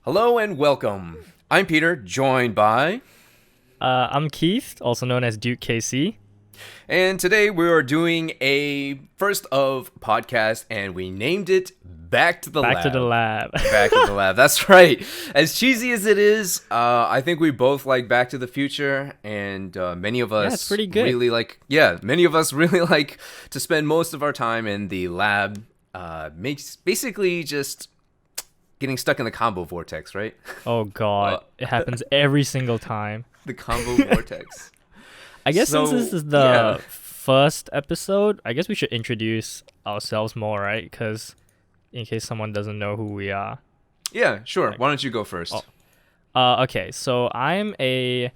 Hello and welcome. I'm Peter, joined by, I'm Keith, also known as DukeKC. and today we are doing a first of podcast, and we named it Back to the Back to the Lab. lab. Back to the Lab. That's right. As cheesy as it is, I think we both like Back to the Future, and many of Yeah, it's us pretty good. really like. Yeah, many of us really like to spend most of our time in the lab. Makes basically just getting stuck in the combo vortex, right? Oh god, Uh, it happens every single time. the combo vortex. I guess since So this is yeah, the first episode, I guess we should introduce ourselves more, right? Because in case someone doesn't know who we are. yeah, sure. Like, Why don't you go first? oh, okay, so I'm a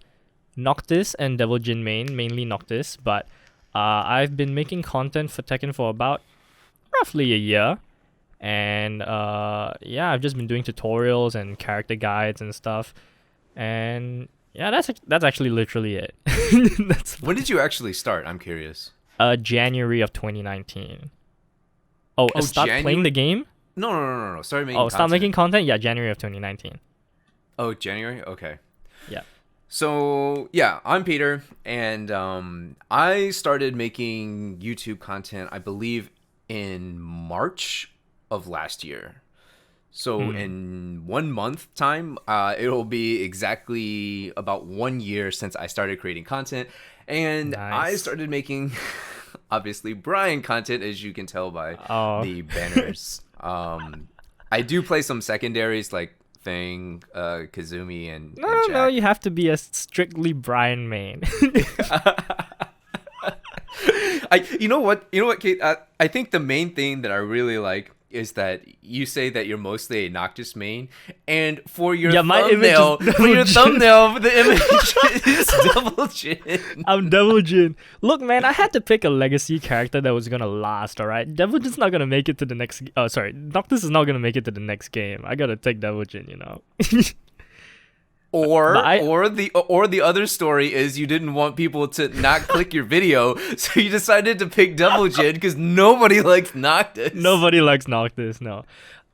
Noctis and Devil Jin main, mainly Noctis, but I've been making content for Tekken for about roughly a year. And yeah, I've just been doing tutorials and character guides and stuff. And yeah, that's actually literally it. That's When did you actually start? I'm curious. January of 2019. Oh, Oh, start playing the game? No. Started making Oh, start content. making content? Yeah, January of 2019. Oh, January. Okay. Yeah. So yeah, I'm Peter, and I started making YouTube content, I believe, in March of last year. So Hmm. in 1 month time, it'll be exactly about 1 year since I started creating content, and I Nice. started making obviously Brian content, as you can tell by Oh. the banners. I do play some secondaries like Thing, Kazumi, and No, Jack. you have to be a strictly Brian main. You know what, Kate? I think the main thing that I really like is that you say that you're mostly a Noctis main, and for your Yeah, my image is thumbnail, for your Devil Jin. thumbnail, the image is Double Chin. I'm Devil Jin. Look, man, I had to pick a legacy character that was gonna last. All right, Devil Jin's not gonna make it to the next. Oh, sorry, Noctis is not gonna make it to the next game. I gotta take Devil Jin. But Or I or the other story is you didn't want people to not click your video, so you decided to pick Double Chin because nobody likes Noctis. nobody likes Noctis. No,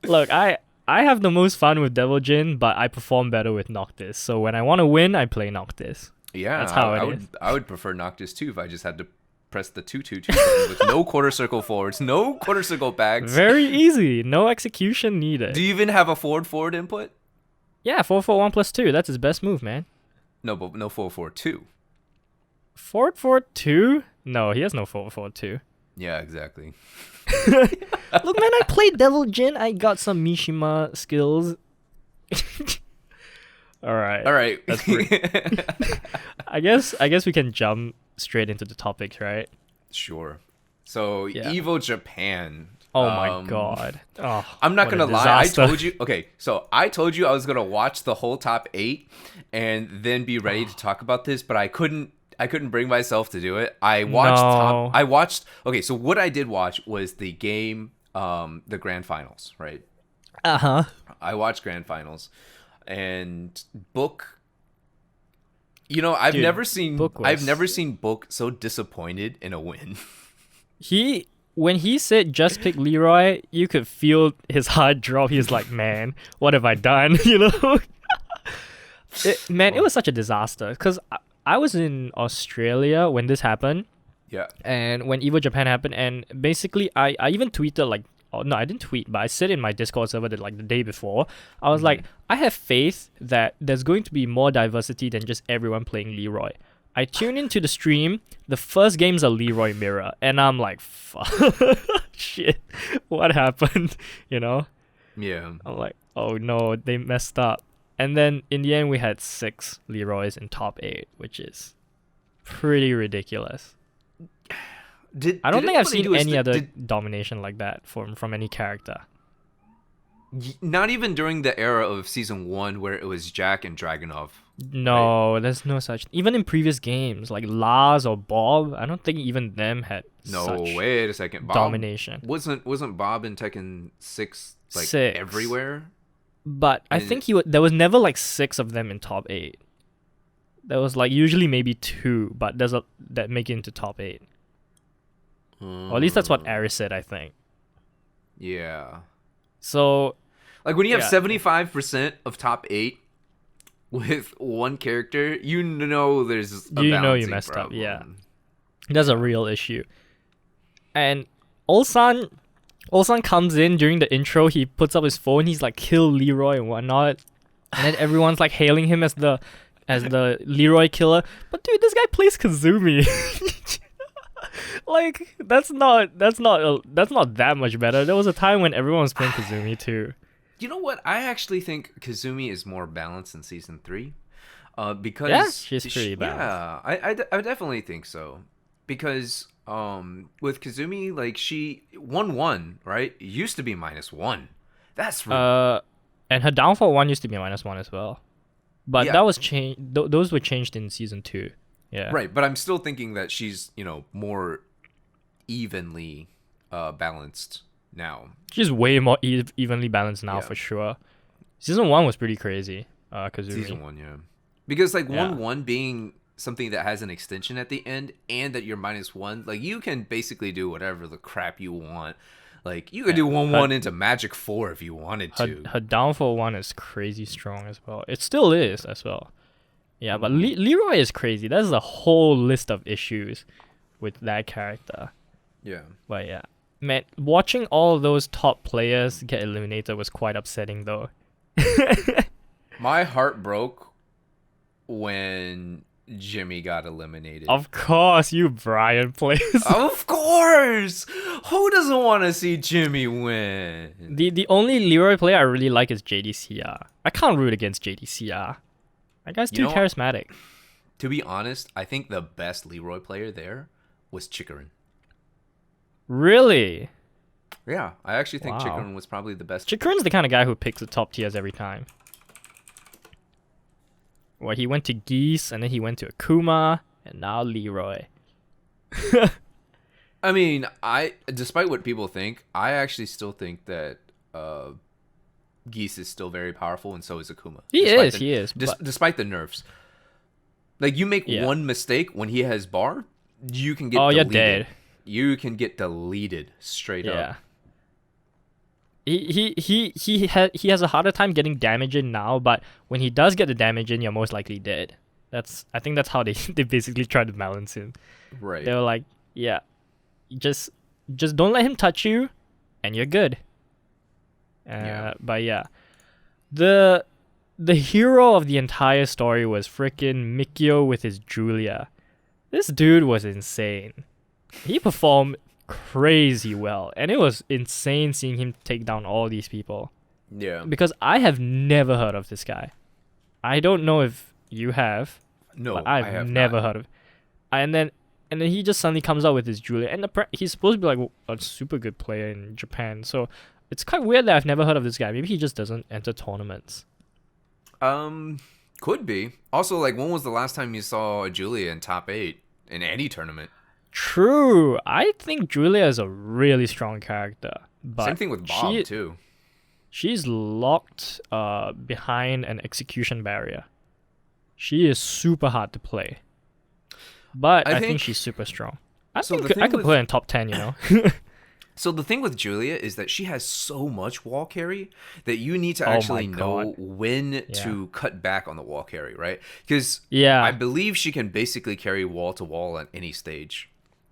look, I have the most fun with Devil Jin, but I perform better with Noctis. So when I want to win, I play Noctis. Yeah, That's how I it would is. I would prefer Noctis too if I just had to press the 2-2-2 button with no quarter circle forwards, no quarter circle backs. Very easy. No execution needed. Do you even have a forward input? Yeah, 4-4-1+2. That's his best move, man. No, but no 4-4-2. 4-4-2? No, he has no 4-4-2. Yeah, exactly. Look, man, I played Devil Jin. I got some Mishima skills. All right. All right. That's I guess we can jump straight into the topics, right? Sure. So Yeah. EVO Japan. Oh my god. Oh, I'm not what a gonna lie. disaster. I told you. Okay, so I told you I was gonna watch the whole top 8 and then be ready to talk about this, but I couldn't. I couldn't bring myself to do it. I watched No. top. I watched. Okay, so what I did watch was the game, the grand finals, right? Uh-huh. I watched grand finals, and Book. You know, I've Dude, never seen. Book was- I've never seen Book so disappointed in a win. When he said just pick Leroy, you could feel his heart drop. He's like, man, what have I done? It was such a disaster. Because I was in Australia when this happened. Yeah. And when EVO Japan happened, and basically I even tweeted like, oh no, I didn't tweet, but I said in my Discord server that like the day before, I was like, I have faith that there's going to be more diversity than just everyone playing Leroy. I tune into the stream, the first game's a Leroy mirror, and I'm like, fuck, shit, what happened? Yeah. I'm like, oh no, they messed up. And then in the end, we had 6 Leroys in top 8, which is pretty ridiculous. I don't think I've seen any other domination like that from any character. Not even during the era of season 1 where it was Jack and Dragunov. No, there's no such. Even in previous games, like Lars or Bob, I don't think even them had No, such wait a second. Bob domination. wasn't Bob in Tekken 6 like 6. everywhere? But I And- think there was never like 6 of them in top 8. There was like usually maybe 2, but there's a that make it into top 8. Or at least that's what Aris said, I think. Yeah. So Like when you have yeah, 75% of top 8 with one character, you know there's a you balancing messed up. Yeah, problem. that's a real issue. And Ulsan comes in during the intro. He puts up his phone. He's like, "Kill Leroy" and whatnot. And then everyone's like hailing him as the Leroy killer. But dude, this guy plays Kazumi. Like that's not that much better. There was a time when everyone was playing Kazumi too. You know what? I actually think Kazumi is more balanced in season 3. Because Yeah, she's pretty balanced. Yeah, I definitely think so. Because with Kazumi, like she 1-1, right? It used to be -1. That's And her downfall 1 used to be -1 as well. But Yeah. that was changed. Those were changed in season 2. Yeah. right. But I'm still thinking that she's more evenly balanced now. She's way more evenly balanced now Yeah. for sure. Season 1 was pretty crazy. Kazumi. Season 1, yeah. Because like Yeah. 1-1 being something that has an extension at the end, and that you're -1, like you can basically do whatever the crap you want. Like you could do 1-1 into Magic 4 if you wanted to. Her downfall 1 is crazy strong as well. It still is as well. Yeah, but Leroy is crazy. There's a whole list of issues with that character. Yeah. But yeah, man, watching all those top players get eliminated was quite upsetting though. My heart broke when Jimmy got eliminated. Of course, you Brian players. Of course! Who doesn't want to see Jimmy win? The only Leroy player I really like is JDCR. I can't root against JDCR. That guy's too know what? charismatic. To be honest, I think the best Leroy player there was Chikarin. Really? Yeah, I actually think Wow. Chikarin was probably the best. Chikarin's the kind of guy who picks the top tiers every time. Well, he went to Geese, and then he went to Akuma, and now Leroy. I mean, despite what people think, I actually still think that Geese is still very powerful, and so is Akuma. He Despite is. But despite the nerfs. Like, you make Yeah. one mistake when he has bar, you can get oh, you're deleted. dead. You can get deleted straight Yeah. up. He has a harder time getting damage in now, but when he does get the damage in, you're most likely dead. I think that's how they they basically try to balance him. Right. They were like, yeah, just don't let him touch you, and you're good. Yeah. But yeah, the hero of the entire story was frickin' Mikio with his Julia. This dude was insane. He performed crazy well, and it was insane seeing him take down all these people. Yeah. Because I have never heard of this guy. I don't know if you have. No, but I I've have never not. heard of. And then he just suddenly comes out with his Julia, and he's supposed to be like a super good player in Japan. So it's quite weird that I've never heard of this guy. Maybe he just doesn't enter tournaments. Could be. Also, like, when was the last time you saw Julia in top 8 in any tournament? True. I think Julia is a really strong character. But Same thing with Bob too. She's locked behind an execution barrier. She is super hard to play. But I think she's super strong. I So the think I thing could with- put her in top 10, you know? So the thing with Julia is that she has so much wall carry that you need to Oh my actually know God. when to cut back on the wall carry, right? Because Yeah. I believe she can basically carry wall to wall at any stage.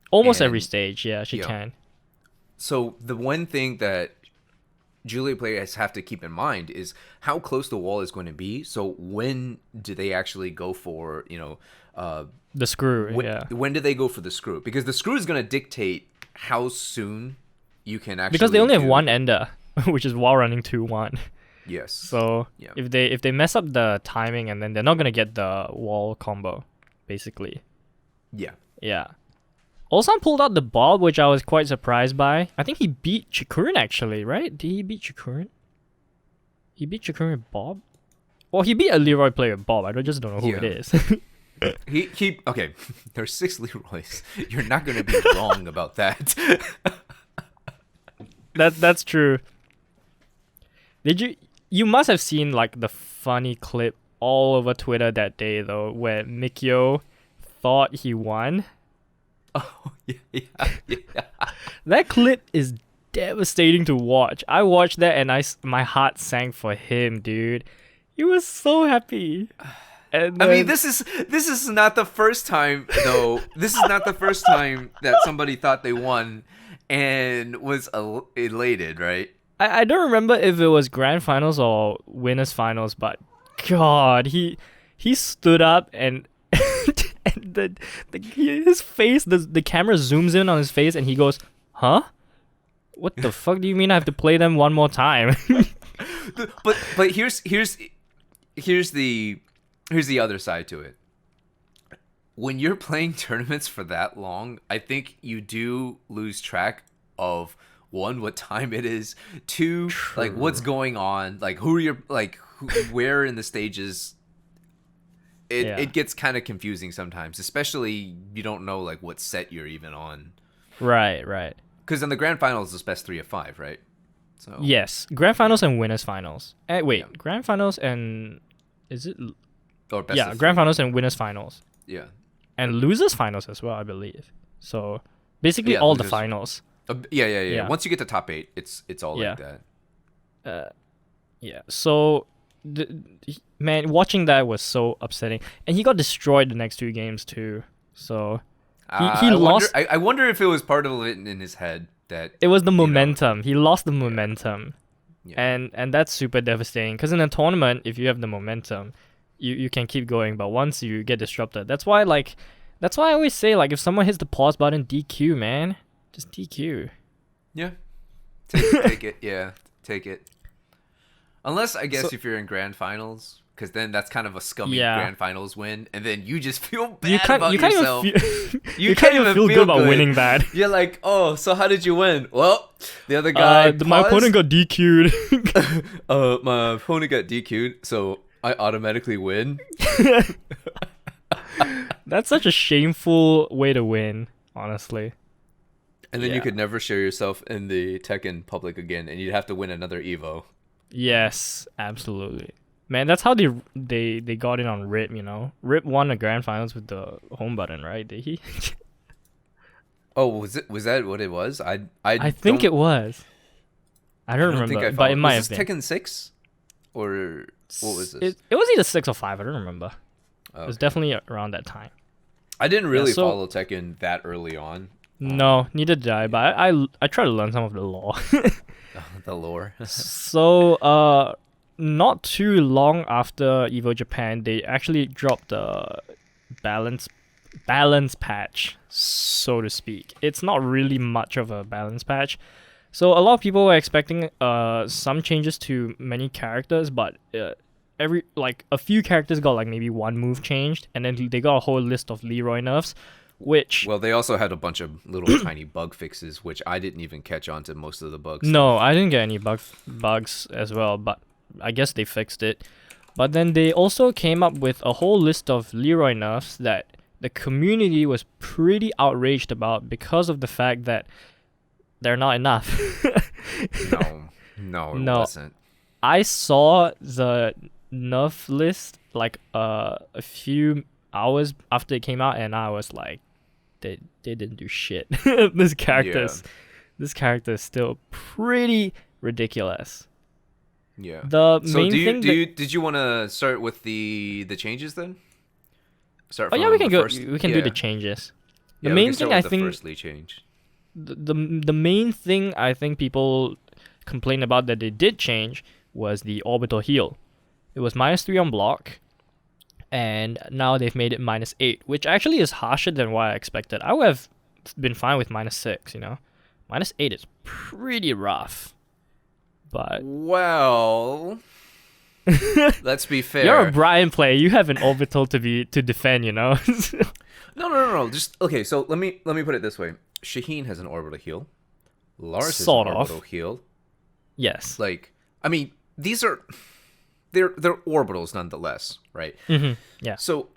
Almost every and- stage, yeah, she yeah. can. So the one thing that Julia players have to keep in mind is how close the wall is going to be. So when do they actually go for, The screw, when, yeah. when do they go for the screw? Because the screw is going to dictate how soon you can actually Because they only have do- one ender, which is wall running 2-1. Yes. So Yeah. if they mess up the timing, and then they're not gonna get the wall combo, basically. Yeah. Yeah. Ulsan pulled out the Bob, which I was quite surprised by. I think he beat Chikurin actually, right? Did he beat Chikurin? He beat Chikurin with Bob? Well, he beat a Leroy player with Bob. I just don't know who it Yeah. is. He okay. There's 6 Leroys. You're not gonna be wrong about that. That's true. You must have seen like the funny clip all over Twitter that day though, where Mikio thought he won. Oh yeah. That clip is devastating to watch. I watched that and my heart sank for him, dude. He was so happy. And I mean, then- this is not the first time though. This is not the first time that somebody thought they won and was elated, right? I don't remember if it was grand finals or winners finals, but God, he stood up and and his face, the camera zooms in on his face and he goes, "Huh? What the fuck do you mean I have to play them one more time?" But here's the other side to it. When you're playing tournaments for that long, I think you do lose track of one, what time it is, two, like what's going on, like where in the stages. It gets kind of confusing sometimes, especially you don't know like what set you're even on. Right. Because in the grand finals, it's best 3 of 5, right? So Yes, grand finals and winners finals. Grand finals and is it? or best Yeah, of grand 3. finals and winners finals, Yeah. and losers finals as well, I believe. So basically, Yeah, all the losers. finals. Yeah. Yeah. Once you get to top 8, it's all Yeah. like that. Yeah. So, man, watching that was so upsetting, and he got destroyed the next 2 games too. So he lost. I wonder if it was part of it in his head that It was the you know, momentum. He lost the momentum, Yeah. and that's super devastating. Because in a tournament, if you have the momentum, you can keep going. But once you get disrupted, that's why I always say, like, if someone hits the pause button, DQ, man, just DQ. Yeah. Take it. Yeah. Take it. Unless I guess So- if you're in grand finals, because then that's kind of a scummy Yeah. grand finals win, and then you just feel bad You can't about even yourself. feel, You you can't can't even even feel feel good about good. winning that. You're like, oh, so how did you win? Well, the other guy. My opponent got DQ'd. My opponent got DQ'd, so I automatically win. That's such a shameful way to win, honestly. And then you Yeah. could never show yourself in the Tekken public again, and you'd have to win another EVO. Yes, absolutely. Man, that's how they got in on Rip, you know. Rip won the grand finals with the home button, right? Did he? Oh, was that what it was? I think it was. I don't remember, but it might have was this been. Tekken 6? Or what was this? It was either 6 or 5. I don't remember. It was Okay. definitely around that time. I didn't really so- follow Tekken that early on. No, neither did I. But I try to learn some of the lore. The lore. So, not too long after EVO Japan, they actually dropped the balance patch, so to speak. It's not really much of a balance patch. So a lot of people were expecting some changes to many characters, but a few characters got like maybe one move changed, and then they got a whole list of Leroy nerfs, which Well, they also had a bunch of little tiny bug fixes, which I didn't even catch on to most of the bugs. no, I didn't get any bugs as well, but I guess they fixed it. But then they also came up with a whole list of Leroy nerfs that the community was pretty outraged about because of the fact that they're not enough. No, it No. wasn't. I saw the nerf list like a few hours after it came out, and I was like, they didn't do shit. This character is still pretty ridiculous. Yeah. The So main thing. did you want to start with the changes then? Start Oh yeah, from we can the go. first- We can do yeah. the changes. The Yeah, we main can start thing I with the think firstly change. the main thing I think people complained about that they did change was the orbital heal. It was -3 on block, and now they've made it -8, which actually is harsher than what I expected. I would have been fine with -6, you know. -8 is pretty rough. But Well, let's be fair. you're a Brian player. You have an orbital to defend, you know. No. Just okay. So let me put it this way: Shaheen has an orbital heal. Lars Sort has of. an orbital heal. Yes. Like, I mean, these are they're orbitals nonetheless, right? Yeah. So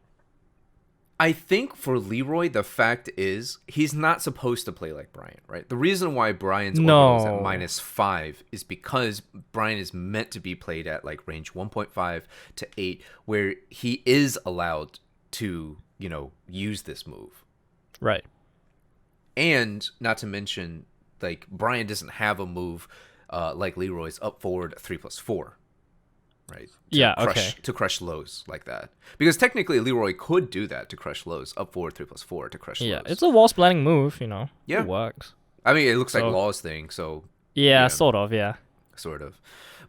I think for Leroy, the fact is he's not supposed to play like Brian, right? The reason why Brian's orbital is at -5 is because Brian is meant to be played at like range 1.5 to 8, where he is allowed to, use this move. Right. And not to mention like Brian doesn't have a move like Leroy's up forward 3+4, right? To crush lows like that, because technically Leroy could do that to crush lows, up forward 3+4 to crush lows. Yeah, it's a wall splitting move, Yeah, it works. I mean, it looks like Law's thing, so yeah, sort of.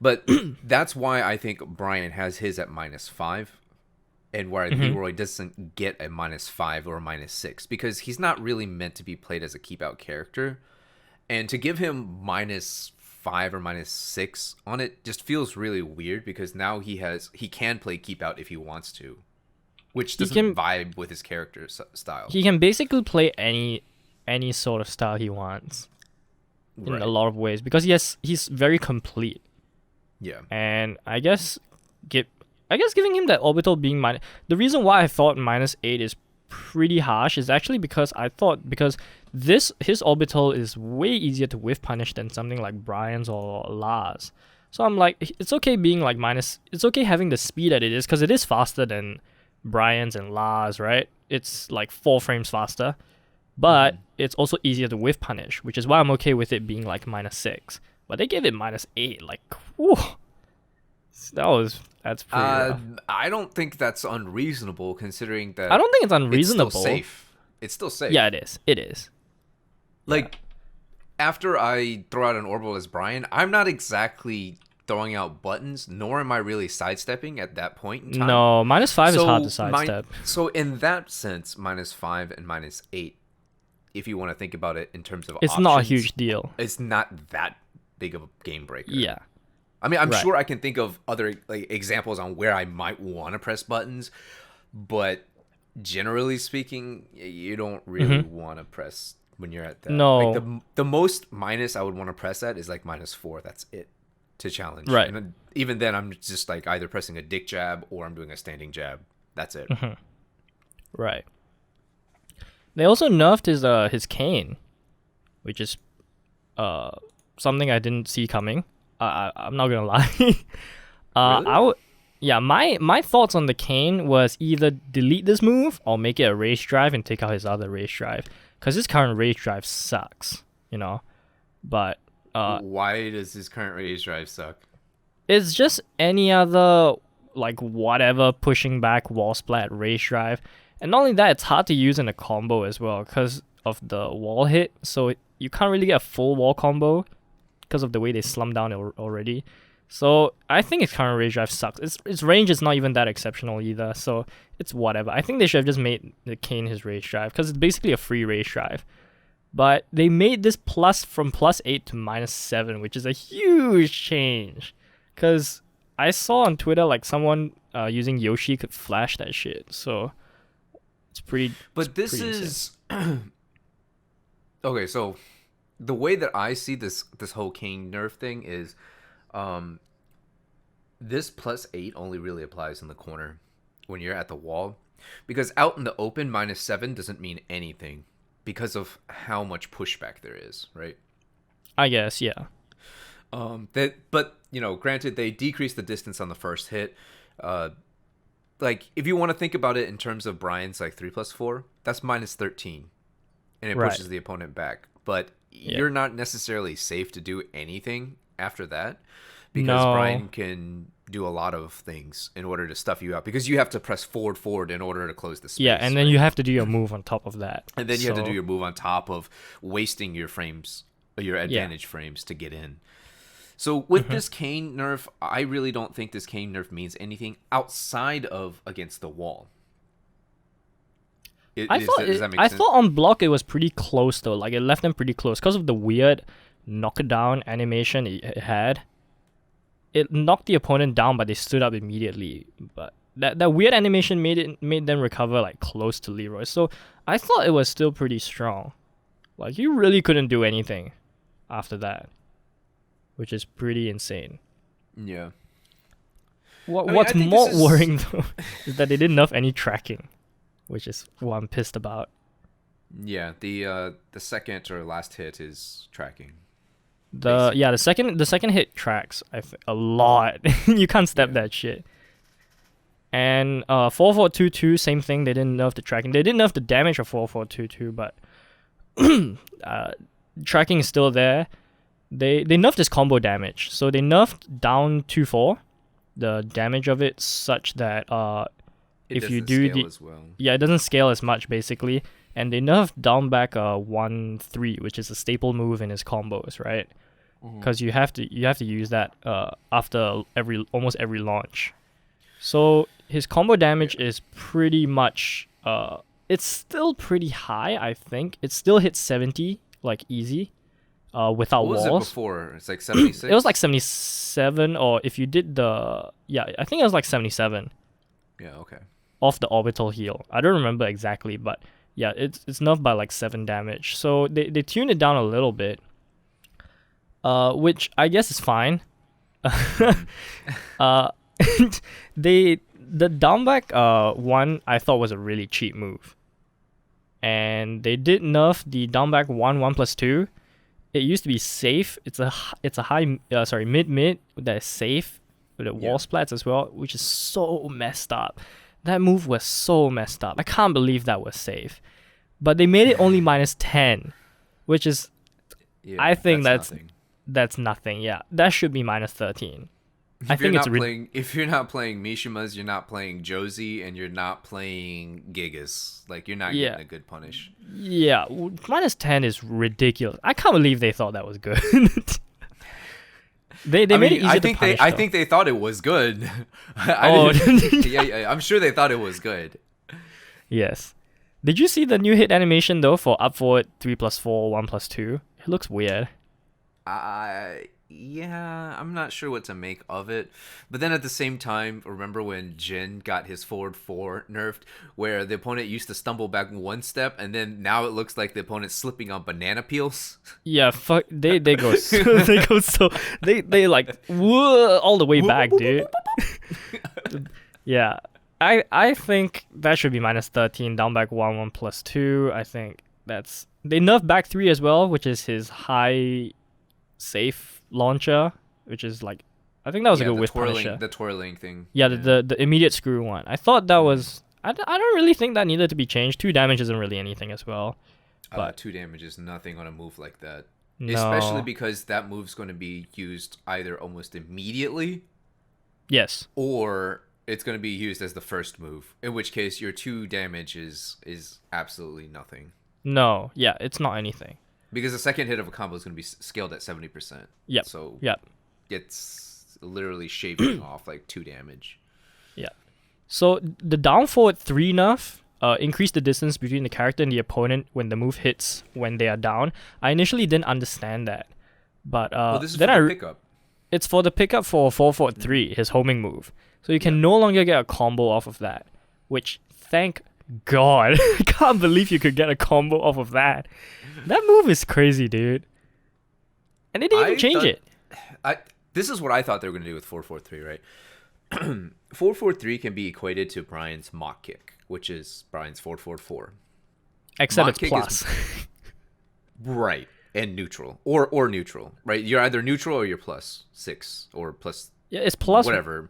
But that's why I think Brian has his at -5, and where Leroy doesn't get a -5 or a -6, because he's not really meant to be played as a keep out character, and to give him -5 or -6 on it just feels really weird, because now he can play keep out if he wants to, which doesn't vibe with his character style. He can basically play any sort of style he wants in a lot of ways, because he's very complete. Yeah. And I guess giving him that orbital being the reason why I thought -8 is pretty harsh is actually because his orbital is way easier to whiff punish than something like Brian's or Lars. So I'm like, it's okay being like it's okay having the speed that it is, because it is faster than Brian's and Lars, right? It's like 4 frames faster, but it's also easier to whiff punish, which is why I'm okay with it being like -6. But they gave it -8, like, whew. That's pretty rough. I don't think that's unreasonable, considering that I don't think it's unreasonable. It's still safe. Yeah, it is. Like, after I throw out an orbital as Brian, I'm not exactly throwing out buttons, nor am I really sidestepping at that point in time. No, -5 is hard to sidestep. So in that sense, -5 and -8, if you want to think about it in terms of it's options, not a huge deal. It's not that big of a game breaker. Yeah. I mean, I'm sure I can think of other examples on where I might want to press buttons, but generally speaking, you don't really want to press when you're at that. No. Like the most minus I would want to press at is like -4. That's it to challenge. Right. And even then, I'm just like either pressing a dick jab or I'm doing a standing jab. That's it. Right. They also nerfed his cane, which is something I didn't see coming. I'm not gonna lie. Really? My thoughts on the cane was either delete this move or make it a race drive and take out his other race drive, because his current race drive sucks, But why does his current race drive suck? It's just any other like whatever pushing back wall splat race drive, and not only that, it's hard to use in a combo as well because of the wall hit. So you can't really get a full wall combo because of the way they slump down already. So I think his current race drive sucks. Its range is not even that exceptional either, so it's whatever. I think they should have just made the cane his race drive, because it's basically a free race drive. But they made this from +8 to -7, which is a huge change. Because I saw on Twitter like someone using Yoshi could flash that shit, so it's pretty. But this is okay. So the way that I see this whole cane nerf thing is, this +8 only really applies in the corner when you're at the wall, because out in the open -7 doesn't mean anything because of how much pushback there is, right? I guess, yeah. But granted, they decrease the distance on the first hit. Like if you want to think about it in terms of Brian's like 3+4, that's -13, and it pushes the opponent back. But you're not necessarily safe to do anything after that, because Brian can do a lot of things in order to stuff you out, because you have to press forward in order to close the space. Yeah, and then you have to do your move on top of that. And then you have to do your move on top of wasting your frames, your advantage frames to get in. So with this cane nerf, I really don't think this cane nerf means anything outside of against the wall. I thought on block it was pretty close though. Like it left them pretty close because of the weird knockdown animation it had. It knocked the opponent down, but they stood up immediately. But that weird animation made them recover like close to Leroy. So I thought it was still pretty strong. Like you really couldn't do anything after that, which is pretty insane. Yeah. What's more worrying though is that they didn't nerf any tracking, which is what I'm pissed about. Yeah, the second or last hit is tracking. The second hit tracks a lot. You can't step that shit. And 4422, same thing. They didn't nerf the tracking. They didn't nerf the damage of 4422, but tracking is still there. They nerfed his combo damage, so they nerfed down 2-4, the damage of it, such that It if you doesn't do scale the as well. yeah, it doesn't scale as much basically, and they nerfed down back 1-3, which is a staple move in his combos, right? Because you have to use that after almost every launch. So his combo damage is pretty much it's still pretty high. I think it still hits 70 like easy, without What was walls. it before? It's like 76. It was like 77, or if you did I think it was like 77 Yeah. Okay. off the orbital heal. I don't remember exactly, but yeah, it's nerfed by like 7 damage. So they tuned it down a little bit, which I guess is fine. The downback one I thought was a really cheap move, and they did nerf the downback 1/1+2. It used to be safe. It's a high mid that is safe with the wall splats as well, which is so messed up. That move was so messed up. I can't believe that was safe. But they made it only -10, which is I think that's nothing. Yeah, that should be -13. I think it's if you're not playing Mishimas, you're not playing Josie, and you're not playing Gigas. Like, you're not getting a good punish. Yeah, -10 is ridiculous. I can't believe they thought that was good. They made it easier to punish. I think they thought it was good. I'm sure they thought it was good. Yes. Did you see the new hit animation though for up forward 3+4 1+2? It looks weird. Yeah, I'm not sure what to make of it. But then at the same time, remember when Jin got his forward 4 nerfed, where the opponent used to stumble back 1 step, and then now it looks like the opponent's slipping on banana peels? Yeah, fuck. They go so they like whoa, all the way back, dude. Yeah, I think that should be -13. Down back 1/1+2. I think they nerfed back 3 as well, which is his high safe launcher, which is like, I think that was a good whiff punisher. The twirling thing. Yeah, the immediate screw one. I thought that was. I don't really think that needed to be changed. 2 damage isn't really anything as well. But 2 damage is nothing on a move like that. No. Especially because that move's going to be used either almost immediately. Yes. Or it's going to be used as the first move. In which case, your 2 damage is absolutely nothing. No, yeah, it's not anything. Because the second hit of a combo is going to be scaled at 70%. Yep. So yep. It's literally shaving off like 2 damage. Yeah. So the down forward 3 nerf increased the distance between the character and the opponent when the move hits when they are down. I initially didn't understand that, but this is then for the pickup. It's for the pickup for 4-4-3, his homing move. So you can no longer get a combo off of that, which thank God. I can't believe you could get a combo off of that. That move is crazy, dude. And they didn't even change it. This is what I thought they were going to do with 4-4-3, right? 4-4-3 can be equated to Brian's mock kick, which is Brian's 4-4-4. Except mock it's plus. Right. And neutral. Or neutral, right? You're either neutral or you're +6 or plus. Yeah, it's plus whatever.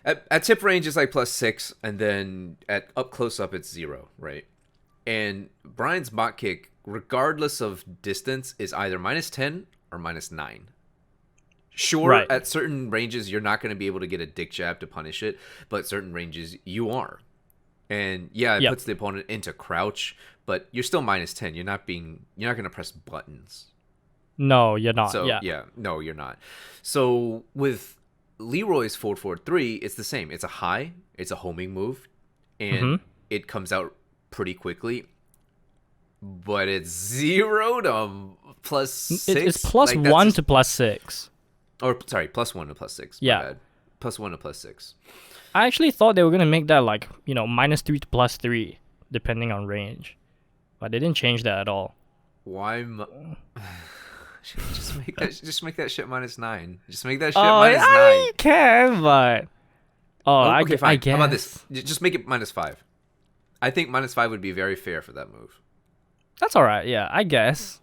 At tip range, it's like +6, and then at up close up, it's 0, right? And Brian's mock kick, regardless of distance, is either -10 or -9. Sure, right. At certain ranges, you're not going to be able to get a dick jab to punish it, but certain ranges, you are. And yeah, it puts the opponent into crouch, but you're still -10. You're not going to press buttons. No, you're not. So, no, you're not. So with Leroy's 4-4-3, it's the same. It's a high, it's a homing move, and it comes out pretty quickly. But it's 0 to +6. It's +1 to +6. Or sorry, +1 to +6. Yeah, +1 to +6. I actually thought they were gonna make that like -3 to +3, depending on range, but they didn't change that at all. Why? Just make that shit -9. Just make that shit -9. I can, but okay, fine. I guess. How about this? Just make it -5. I think -5 would be very fair for that move. That's all right. Yeah, I guess.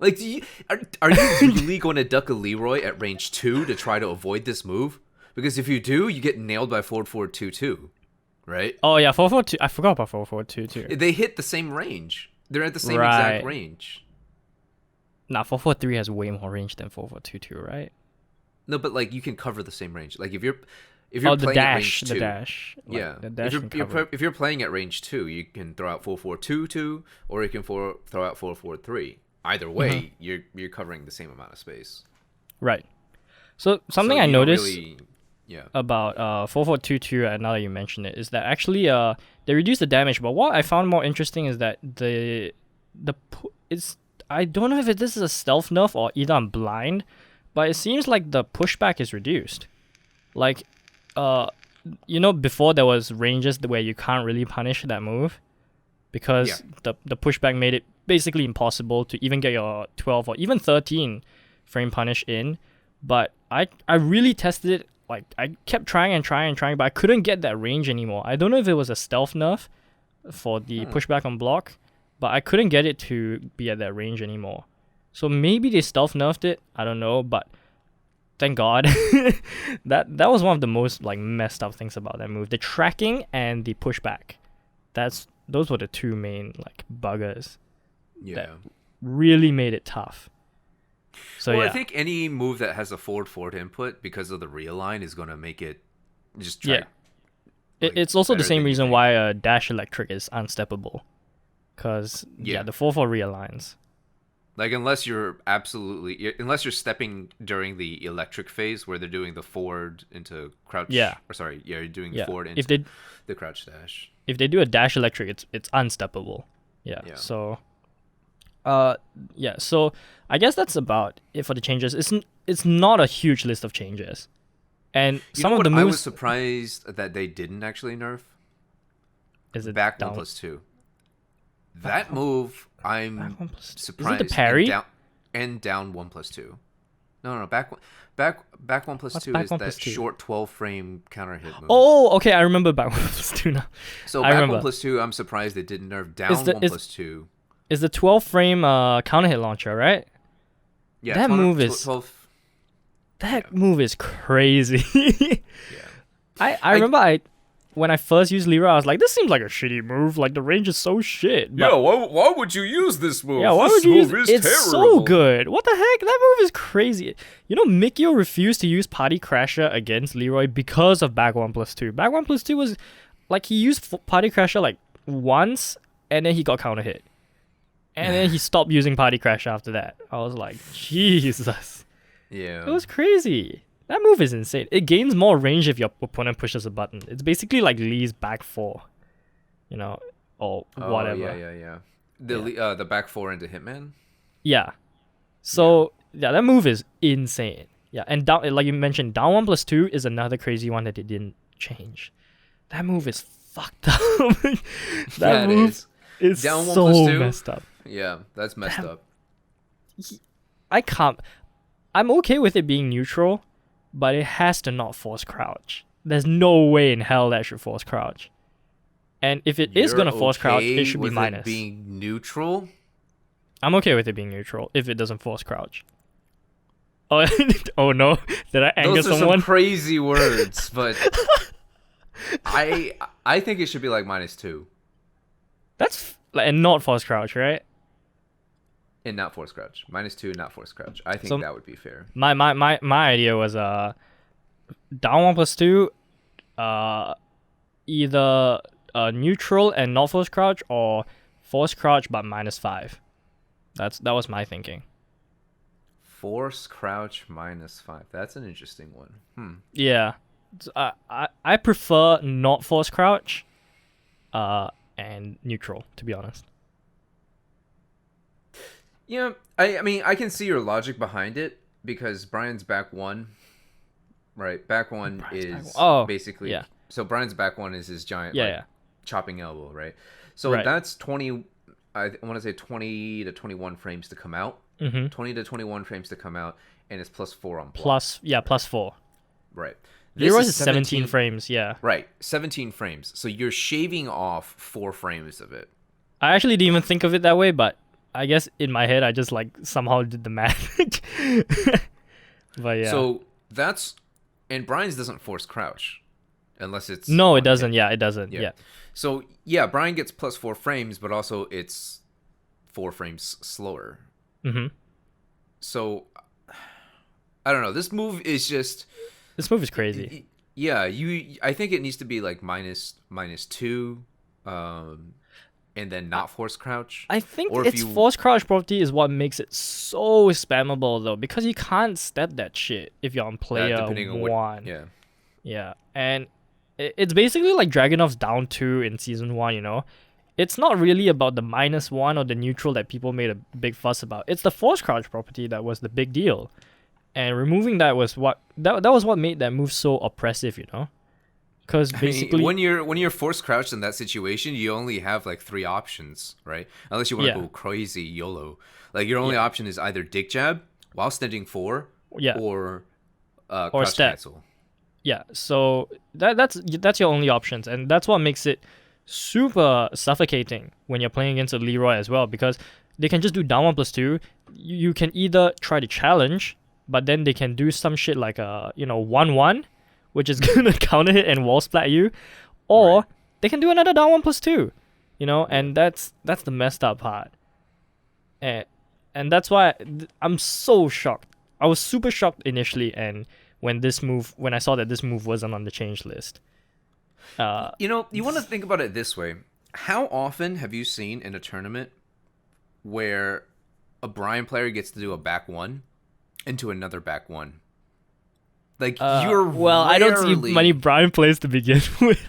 Like, are you really going to duck a Leroy at range 2 to try to avoid this move? Because if you do, you get nailed by 4-4-2-2, right? Oh yeah, 4-4-2. I forgot about 4-4-2 too. They hit the same range. They're at the same exact range. Nah, 443 has way more range than 4422, right? No, but like you can cover the same range. Like if you're Oh, the playing at dash, range the 2, dash. Like, yeah. the dash can cover. If you're playing at range 2, you can throw out 4422 or you can throw out 443. Either way, you're covering the same amount of space. Right. So something So I you don't noticed really, yeah. about 4422, now that you mention it, is that actually they reduce the damage. But what I found more interesting is that it's, I don't know if this is a stealth nerf or either I'm blind, but it seems like the pushback is reduced. Like, before there was ranges where you can't really punish that move because the pushback made it basically impossible to even get your 12 or even 13 frame punish in. But I really tested it. Like, I kept trying, but I couldn't get that range anymore. I don't know if it was a stealth nerf for the pushback on block, but I couldn't get it to be at that range anymore. So maybe they stealth nerfed it. I don't know, but thank God. that was one of the most like messed up things about that move. The tracking and the pushback. Those were the two main like buggers. Yeah. That really made it tough. So I think any move that has a forward input because of the realign is going to make it just try. Yeah. It's also the same reason why a dash electric is unsteppable. Because the 4-4 realigns. Like unless you're stepping during the electric phase where they're doing the forward into crouch. Yeah. Or sorry, you're doing forward into the crouch dash. If they do a dash electric, it's unsteppable. Yeah. So so I guess that's about it for the changes. It's not a huge list of changes. And some of the moves I was surprised that they didn't actually nerf. Is it back down? 1+2? That move, I'm surprised. Is it the parry? And down 1+2. No, back 1+2 is that short 12 frame counter hit move. Oh, okay, I remember back 1+2 now. So back 1+2, I'm surprised they didn't nerf down 1+2. Is the 12 frame counter hit launcher, right? Yeah, that move is 12. That move is crazy. I remember when I first used Leroy, I was like, this seems like a shitty move. Like, the range is so shit. But, why would you use this move? Yeah, why this would you move use is It's terrible. so good. What the heck? That move is crazy. You know, Mikio refused to use Party Crasher against Leroy because of back 1+2. Back 1+2 was, like, he used Party Crasher, like, once, and then he got counter hit. And then he stopped using Party Crasher after that. I was like, Jesus. Yeah. It was crazy. That move is insane. It gains more range if your opponent pushes a button. It's basically like Lee's back 4, or whatever. Yeah. The back 4 into Hitman. Yeah. So that move is insane. Yeah, and down, like you mentioned, down 1+2 is another crazy one that they didn't change. That move is fucked up. That move is down so 1+2? messed up. Yeah, that's messed up. I can't. I'm okay with it being neutral, but it has to not force crouch. There's no way in hell that should force crouch. And if it is gonna force crouch, it should be minus. It being neutral? I'm okay with it being neutral if it doesn't force crouch. Oh, oh no! Did I anger Those are someone? some crazy words, but I think it should be like -2. That's and not force crouch, right? And not force crouch. -2, not force crouch. I think that would be fair. My idea was down 1+2, either neutral and not force crouch, or force crouch but -5. That was my thinking. Force crouch -5. That's an interesting one. Yeah, I prefer not force crouch, and neutral, to be honest. Yeah, I mean, I can see your logic behind it because Brian's back 1, right? Back 1 is basically... Yeah. So Brian's back 1 is his giant chopping elbow, right? So that's 20... I want to say 20 to 21 frames to come out. 20 to 21 frames to come out, and it's +4 on block. +4. Right. Leroy's is 17 frames, yeah. Right, 17 frames. So you're shaving off 4 frames of it. I actually didn't even think of it that way, but I guess in my head I just like somehow did the math. But yeah. So that's... And Brian's doesn't force crouch. Unless it's... No, it doesn't. Yeah, it doesn't. Yeah. So, yeah, Brian gets +4 frames, but also it's 4 frames slower. So I don't know. This move is just This move is crazy. yeah. I think it needs to be like -2, and then not force crouch. I think Or if its you force crouch property is what makes it so spammable though, because you can't step that shit if you're on player depending on what, one. yeah. Yeah, and it's basically like Dragunov's down 2 in season 1, you know? It's not really about the -1 or the neutral that people made a big fuss about. It's the force crouch property that was the big deal. And removing that was that was what made that move so oppressive, you know? Because basically when you're force crouched in that situation, you only have like 3 options, right? Unless you want to go crazy YOLO. Like your only option is either dick jab while standing 4, or crouch step. cancel. Yeah, so that's your only options, and that's what makes it super suffocating when you're playing against a Leroy as well, because they can just do down 1+2. You can either try to challenge, but then they can do some shit like a 1-1, which is gonna counter hit and wall splat you, or they can do another down 1+2, and that's the messed up part, and that's why I'm so shocked. I was super shocked initially, and when I saw that this move wasn't on the change list. You want to think about it this way. How often have you seen in a tournament where a Brian player gets to do a back 1 into another back 1? Like, you're well, I don't see many Brian plays to begin with.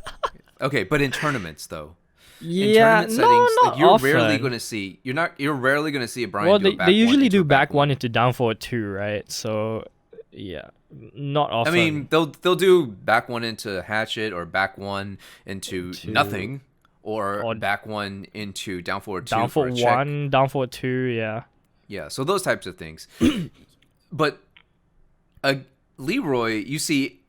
Okay, but in tournaments though. Yeah, in tournament settings, like, you're often. rarely going to see you're rarely going to see a Brian do a back they usually 1 do back 1 1 into down forward 2, right? So yeah, not often. I mean, they'll do back 1 into hatchet, or back 1 into nothing, or back 1 into down forward 2 down forward 1, down forward 2, yeah. Yeah, so those types of things. But a Leroy, you see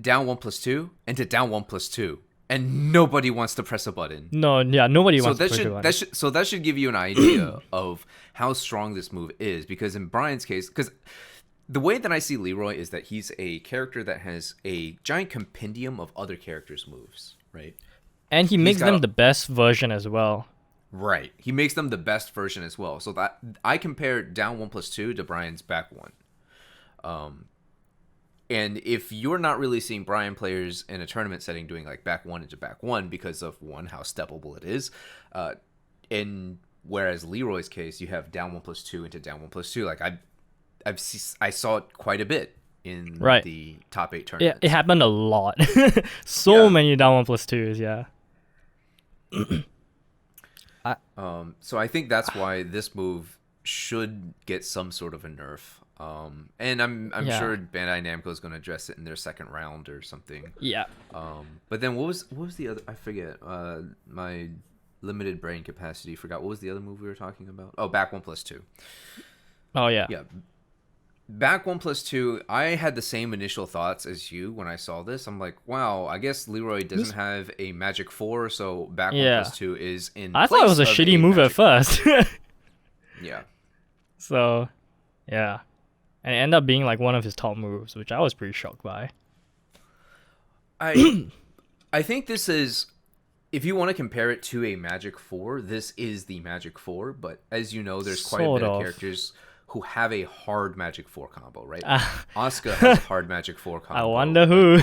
down 1+2 into down 1+2, and nobody wants to press a button. No, yeah, nobody wants to press a button. So that should give you an idea of how strong this move is, because in Brian's case, because the way that I see Leroy is that he's a character that has a giant compendium of other characters' moves, right? And he makes them the best version as well. Right. He makes them the best version as well. So that I compare down 1+2 to Brian's back 1. And if you're not really seeing Brian players in a tournament setting doing like back 1 into back 1 because of, one, how steppable it is, and whereas Leroy's case, you have down 1+2 into down 1+2, like I saw it quite a bit in the top 8 tournaments. Yeah, it happened a lot. Many down 1+2s, yeah. So I think that's why this move should get some sort of a nerf. And I'm sure Bandai Namco is going to address it in their second round or something. Yeah. But then what was the other? I forget. My limited brain capacity forgot. What was the other move we were talking about? Oh, back 1+2. Oh yeah. Yeah. Back 1+2. I had the same initial thoughts as you when I saw this. I'm like, wow, I guess Leroy doesn't have a Magic 4, so back 1+2 is in. I thought it was a shitty move at first. Yeah. So, yeah. And it ended up being like one of his top moves, which I was pretty shocked by. I think this is, if you want to compare it to a Magic 4, this is the Magic 4, but as you know, there's quite a bit of characters who have a hard Magic 4 combo, right? Asuka has a hard Magic 4 combo. I wonder who.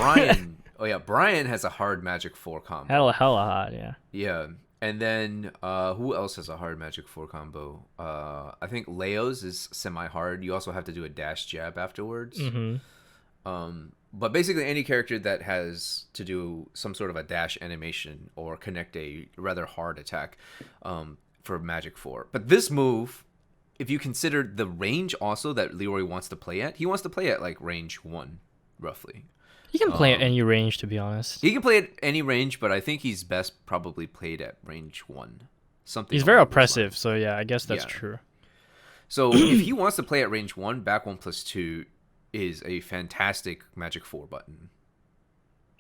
Brian has a hard Magic 4 combo. Hella hard, yeah. Yeah. And then who else has a hard Magic 4 combo? I think Leo's is semi-hard. You also have to do a dash jab afterwards. Mm-hmm. But basically any character that has to do some sort of a dash animation or connect a rather hard attack for Magic 4. But this move, if you consider the range also that Leroy wants to play at, he wants to play at like range 1, roughly. He can play at any range, to be honest. He can play at any range, but I think he's best probably played at range 1. Something. He's very oppressive, so yeah, I guess that's true. So if he wants to play at range 1, back 1+2 is a fantastic Magic 4 button.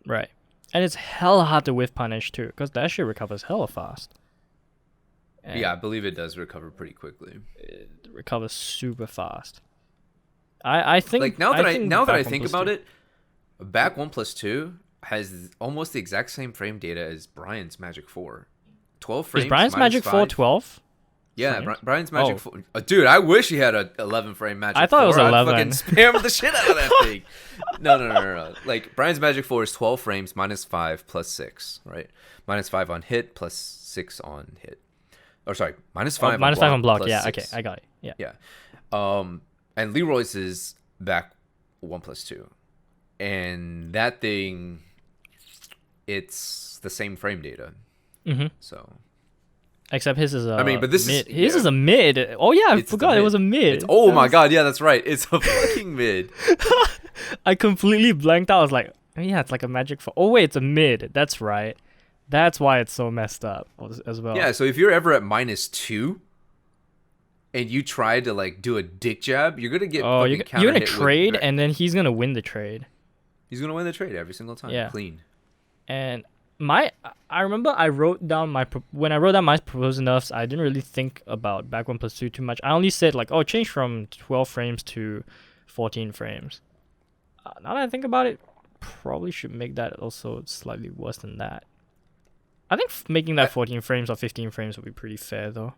Right. And it's hella hard to whiff punish too, because that shit recovers hella fast. And yeah, I believe it does recover pretty quickly. It recovers super fast. I think like now that I think about it, back 1+2 has almost the exact same frame data as Brian's Magic 4. 12 frames. Is Brian's Magic 4 12? Yeah, frames? Brian's Magic Oh. 4. Dude, I wish he had a 11 frame Magic 4. I thought it was I'd 11. fucking spam the shit out of that thing. No. Like, Brian's Magic 4 is 12 frames minus 5 plus 6, right? Minus 5 on hit plus 6 on hit. Or sorry, minus 5 minus 5 on block. plus Yeah, 6. okay, I got it. Yeah. Yeah. And Leroy's is back 1 plus 2. And that thing, it's the same frame data. Mm-hmm. So... Except his is a. I mean, but this mid. is His is a mid. Oh yeah, I It's the forgot it mid. was a mid. Oh my god, yeah, that's right. It's a fucking mid. I completely blanked out. I was like, oh, yeah, it's like a Magic 4. Oh wait, it's a mid. That's right. That's why it's so messed up as well. Yeah, so if you're ever at minus 2 and you try to like do a dick jab, you're gonna get Oh, fucking you're counter gonna hit trade, with, and then he's gonna win the trade. he's gonna win the trade every single time. Yeah. Clean. And I remember I wrote down when I wrote down my proposed nerfs, I didn't really think about back 1 plus 2 too much. I only said like, oh, change from 12 frames to 14 frames. Now that I think about it, probably should make that also slightly worse than that. I think making that 14 frames or 15 frames would be pretty fair though.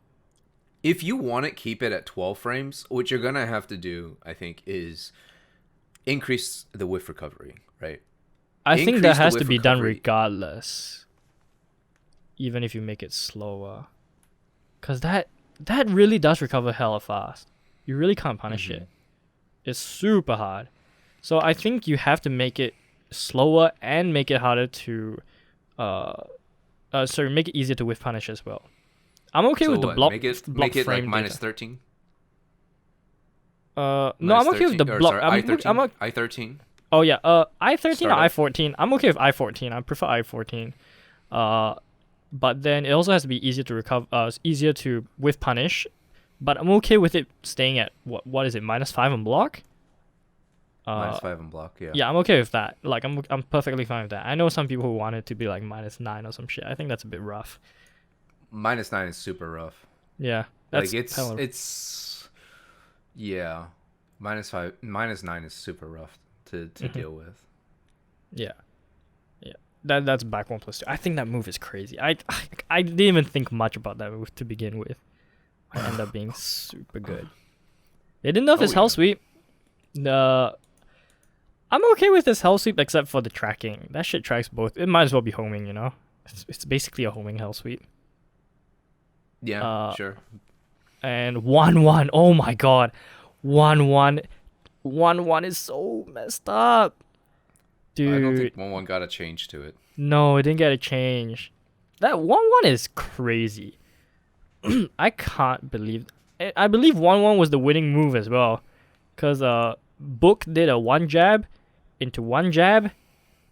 If you want it, keep it at 12 frames. What you're gonna have to do, I think, is increase the whiff recovery, right? I think Increase that the has to whiff be done recovery. regardless. Even if you make it slower. Cause that really does recover hella fast. You really can't punish it. It's super hard. So I think you have to make it slower and make it harder to make it easier to whiff punish as well. I'm okay So with the what, block make it like frame minus data. 13. No, I'm okay with the block. I13. I13. Oh yeah, I13 or Startup. I14. I'm okay with I14. I prefer I14. But then it also has to be easier to recover, easier to whiff punish. But I'm okay with it staying at what is it, minus 5 on block? Minus 5 on block, yeah. Yeah, I'm okay with that. Like I'm perfectly fine with that. I know some people who want it to be like minus 9 or some shit. I think that's a bit rough. Minus 9 is super rough. Yeah, that's Like hella- it's yeah. Minus 9 is super rough to deal with. Yeah. That's back 1 plus 2. I think that move is crazy. I didn't even think much about that move to begin with. I end up being super good. They didn't nerf his yeah. hell sweep. I'm okay with this hell sweep except for the tracking. That shit tracks both. It might as well be homing, you know? It's basically a homing hell sweep. Yeah, sure. And 1-1. Oh my god. 1-1. 1-1 is so messed up. Dude. I don't think 1-1 got a change to it. No, it didn't get a change. That 1-1 is crazy. I can't believe... I believe 1-1 was the winning move as well. Because Book did a 1 jab into 1 jab.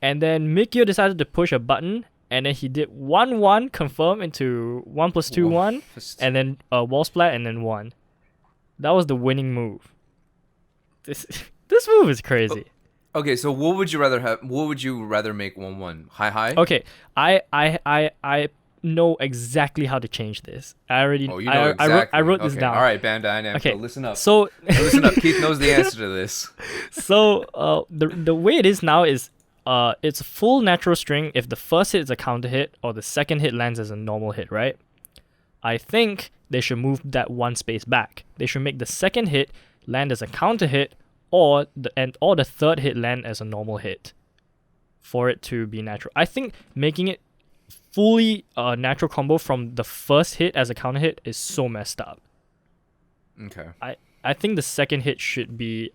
And then Mikio decided to push a button. And then he did 1-1 confirm into 1 plus 2 1. And then wall splat and then 1. That was the winning move. This move is crazy. Okay, so what would you rather have? What would you rather make 1-1? High? Okay, I know exactly how to change this. I already. Oh, you know exactly. I wrote this Okay, down. All right, Bandai Namco, Okay, listen up. So Listen up. Keith knows the answer to this. So the way it is now is it's full natural string if the first hit is a counter hit or the second hit lands as a normal hit, right? I think they should move that 1 space back. They should make the second hit land as a counter hit or the third hit land as a normal hit for it to be natural. I think making it fully natural combo from the first hit as a counter hit is so messed up. Okay. I think the second hit should be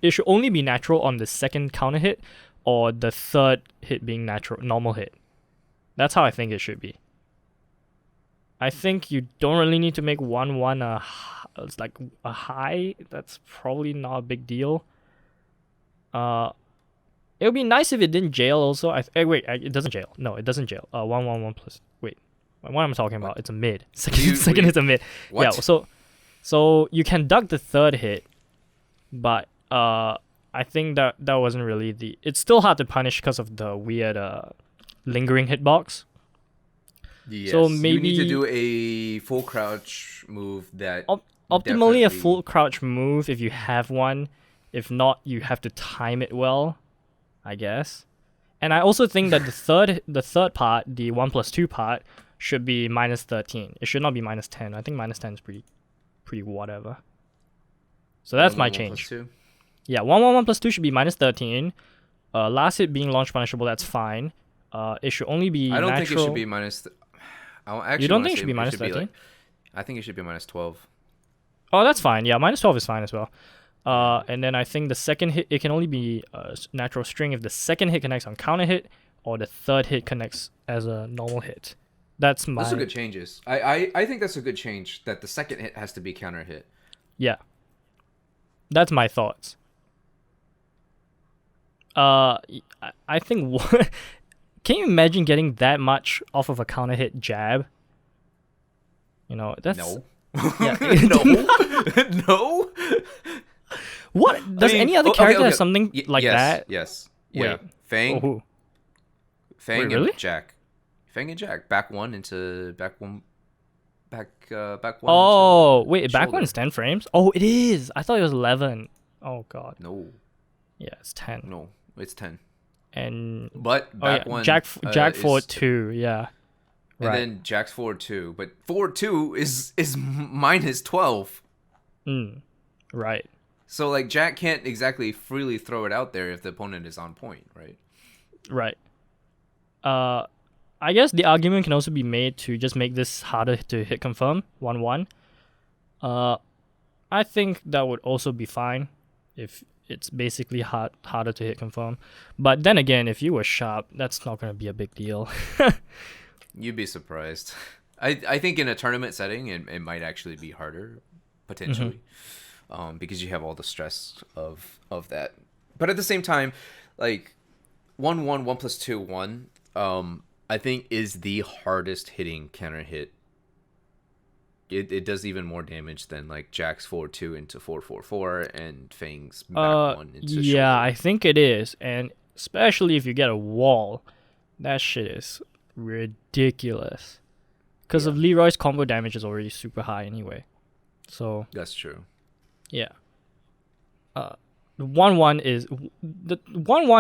it should only be natural on the second counter hit or the third hit being normal hit. That's how I think it should be. I think you don't really need to make 1-1 it's like a high. That's probably not a big deal. It would be nice if it didn't jail also. It doesn't jail. No, it doesn't jail. 1-1-1 plus. Wait, what am I talking about? It's a mid. Second hit's a mid. What? Yeah. So you can duck the third hit, but I think that wasn't really it's still hard to punish because of the weird lingering hitbox. Yes. So you maybe need to do a full crouch move that. Optimally, a definitely- full crouch move if you have one. If not, you have to time it well, I guess. And I also think that the third part, the 1 plus 2 part, should be minus 13. It should not be minus 10. I think minus 10 is pretty whatever. So that's my 111 plus change. 2? Yeah, 111 plus 2 should be minus 13. Last hit being launch punishable, that's fine. It should only be I don't natural. think it should be minus... You don't think it should be minus 13? I think it should be minus 12. Oh, that's fine. Yeah, minus 12 is fine as well. And then I think the second hit, it can only be natural string if the second hit connects on counter hit or the third hit connects as a normal hit. Those are good changes. I think that's a good change, that the second hit has to be counter hit. Yeah. That's my thoughts. I think... Can you imagine getting that much off of a counter hit jab? You know, that's... No. Yeah. No. No. What? Does any other character have something like that? Yes. Yeah. Wait. Fang. Oh, who? Fang Wait, and really? Jack. Fang and Jack. Back one. Oh, wait, back shoulder. one is 10 frames? Oh, it is. I thought it was 11. Oh, God. No. Yeah, it's 10. No. It's 10. And But back one. Jack forward is, 2, yeah. And Right. then Jack's forward 2. But forward 2 is minus 12. Right. So, like, Jack can't exactly freely throw it out there if the opponent is on point, right? Right. I guess the argument can also be made to just make this harder to hit confirm, 1-1. I think that would also be fine if it's basically harder to hit confirm. But then again, if you were sharp, that's not going to be a big deal. You'd be surprised. I think in a tournament setting, it might actually be harder, potentially, because you have all the stress of that. But at the same time, like 1-1, 1 plus 2, 1, I think is the hardest hitting counter hit. It does even more damage than like Jack's 4-2 into 4-4-4 and Fang's back 1 into shoulder. Yeah, I think it is. And especially if you get a wall, that shit is ridiculous. Because of Leroy's combo damage is already super high anyway. So that's true. Yeah. The 1-1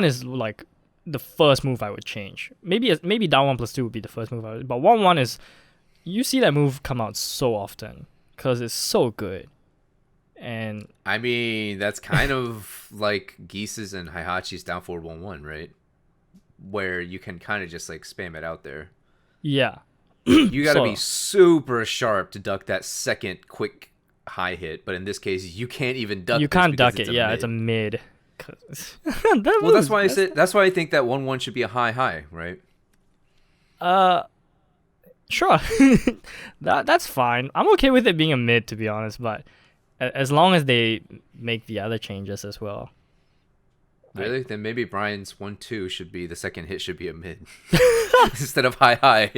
is like the first move I would change. Maybe down 1 plus 2 would be the first move I would, but 1-1 is, you see that move come out so often because it's so good. And I mean, that's kind of like Geese's and Heihachi's down forward 1-1, right? Where you can kind of just like spam it out there. Yeah. You got to be super sharp to duck that second quick high hit, but in this case, you can't even duck. You can't duck it. Yeah, it's a mid. Well, that's why I said. That's why I think that 1-1 should be a high, right? Sure. That's fine. I'm okay with it being a mid, to be honest, but as long as they make the other changes as well. Really? Then maybe Brian's 1-2 should be, the second hit should be a mid instead of high.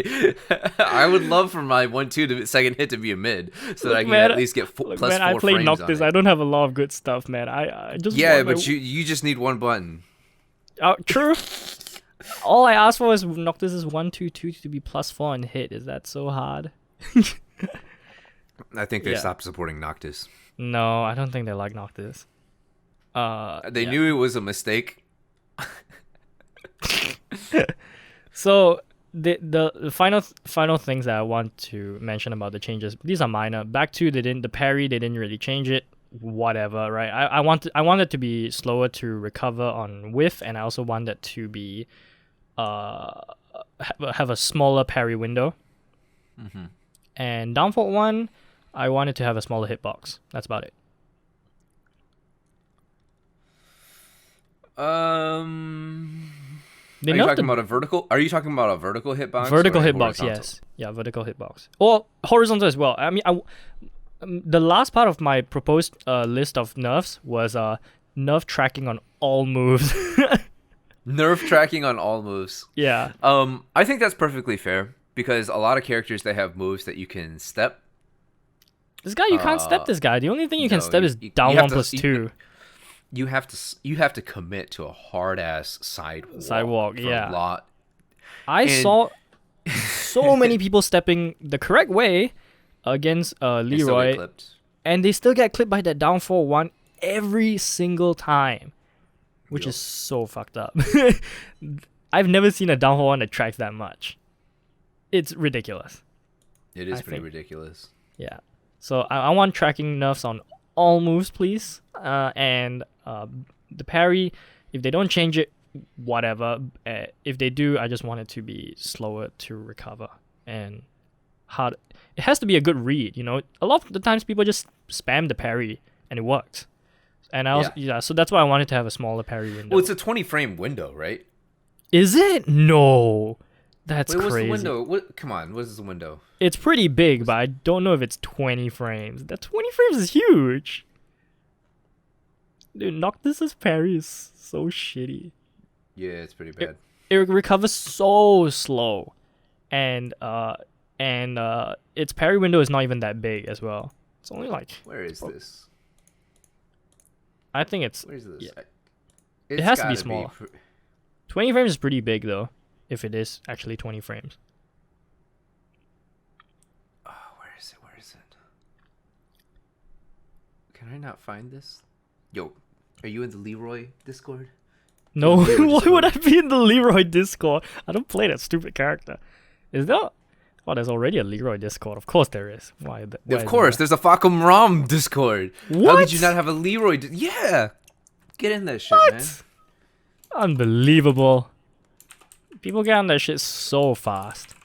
I would love for my 1-2 second hit to be a mid, so that I can at least get plus 4 frames I play Noctis. on it. I don't have a lot of good stuff, man. I just but you just need one button. True. All I asked for is Noctis' 1-2-2 to be plus 4 and hit. Is that so hard? I think they stopped supporting Noctis. No, I don't think they like Noctis. They knew it was a mistake. So the final things that I want to mention about the changes, these are minor. Back 2, the parry, they didn't really change it. Whatever, right? I want it to be slower to recover on whiff, and I also want it to be have a smaller parry window. And downfall 1, I want it to have a smaller hitbox. That's about it. Are you talking about a vertical? Are you talking about a vertical hitbox? Vertical hitbox, yes. Yeah, vertical hitbox. Or horizontal as well. I mean, the last part of my proposed list of nerfs was nerf tracking on all moves. Nerf tracking on all moves. Yeah. I think that's perfectly fair because a lot of characters, they have moves that you can step. This guy, you can't step this guy. The only thing you can step is down 1 plus 2. You have to commit to a hard ass sidewalk. Yeah. A lot. I saw so many people stepping the correct way against Leroy, and they still get clipped by that downfall 1 every single time, which is so fucked up. I've never seen a downfall 1 that tracks that much. it's ridiculous. It is I pretty think. ridiculous. Yeah. So I want tracking nerfs on all moves, please. And the parry, if they don't change it, whatever. If they do, I just want it to be slower to recover and hard. It has to be a good read. You know, a lot of the times people just spam the parry and it works. And I also so that's why I wanted to have a smaller parry window. Well, it's a 20-frame window, right? Is it? No. That's Wait, crazy. what's the window? What? Come on, what is the window? It's pretty big, but I don't know if it's 20 frames. That 20 frames is huge. Dude, Noctis's parry is so shitty. Yeah, it's pretty bad. It recovers so slow. And its parry window is not even that big as well. It's only like... Where is this? I think it's... Where's this? Yeah. It has to be small. 20 frames is pretty big though, if it is actually 20 frames. Oh, where is it? Where is it? Can I not find this? Yo, are you in the Leroy Discord? No, Leroy why would I Discord. be in the Leroy Discord? I don't play that stupid character. Is there? Oh, there's already a Leroy Discord. Of course there is. Why Of course, there's a Facom Rom Discord. How What? could you not have a Leroy? Yeah, get in that shit, man. Unbelievable. People get on that shit so fast.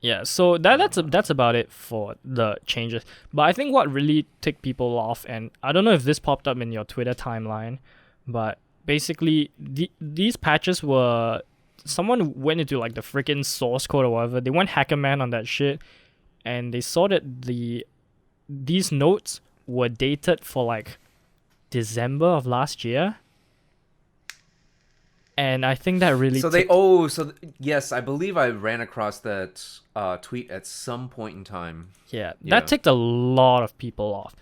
Yeah, so that's about it for the changes. But I think what really ticked people off, and I don't know if this popped up in your Twitter timeline, but basically these patches were, someone went into like the freaking source code or whatever. They went hacker man on that shit, and they saw that these notes were dated for like December of last year. And I think that really yes, I believe I ran across that tweet at some point in time. Yeah, Yeah. that ticked a lot of people off.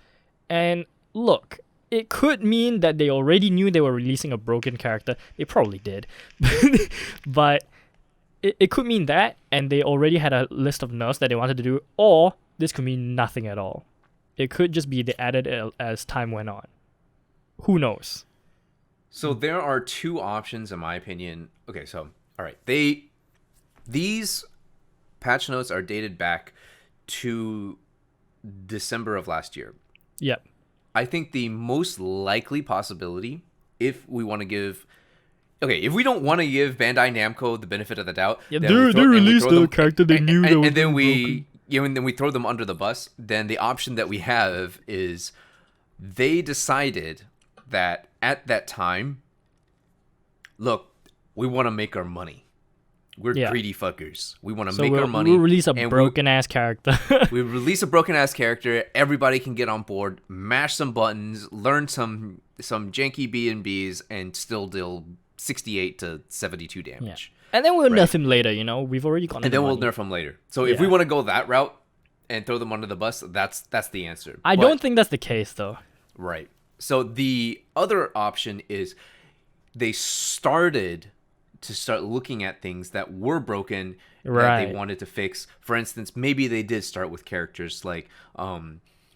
And look, it could mean that they already knew they were releasing a broken character. They probably did. But it could mean that, and they already had a list of nerfs that they wanted to do, or this could mean nothing at all. It could just be they added it as time went on. Who knows? So there are two options, in my opinion. Okay, so all right, these patch notes are dated back to December of last year. Yep. I think the most likely possibility, if we want to give, if we don't want to give Bandai Namco the benefit of the doubt, Yeah, then they released the character they knew that was and then broken. and then we throw them under the bus. Then the option that we have is they decided that at that time, look, we want to make our money. We're greedy fuckers. We want to make our money. We'll release a broken ass character. We release a broken ass character. Everybody can get on board, mash some buttons, learn some janky B&Bs, and still deal 68 to 72 damage. And then we'll nerf him later, you know? We've already gotten And then we'll nerf them later. So if we want to go that route and throw them under the bus, that's the answer. I don't think that's the case though. Right. So the other option is they started to start looking at things that were broken that they wanted to fix. For instance, maybe they did start with characters like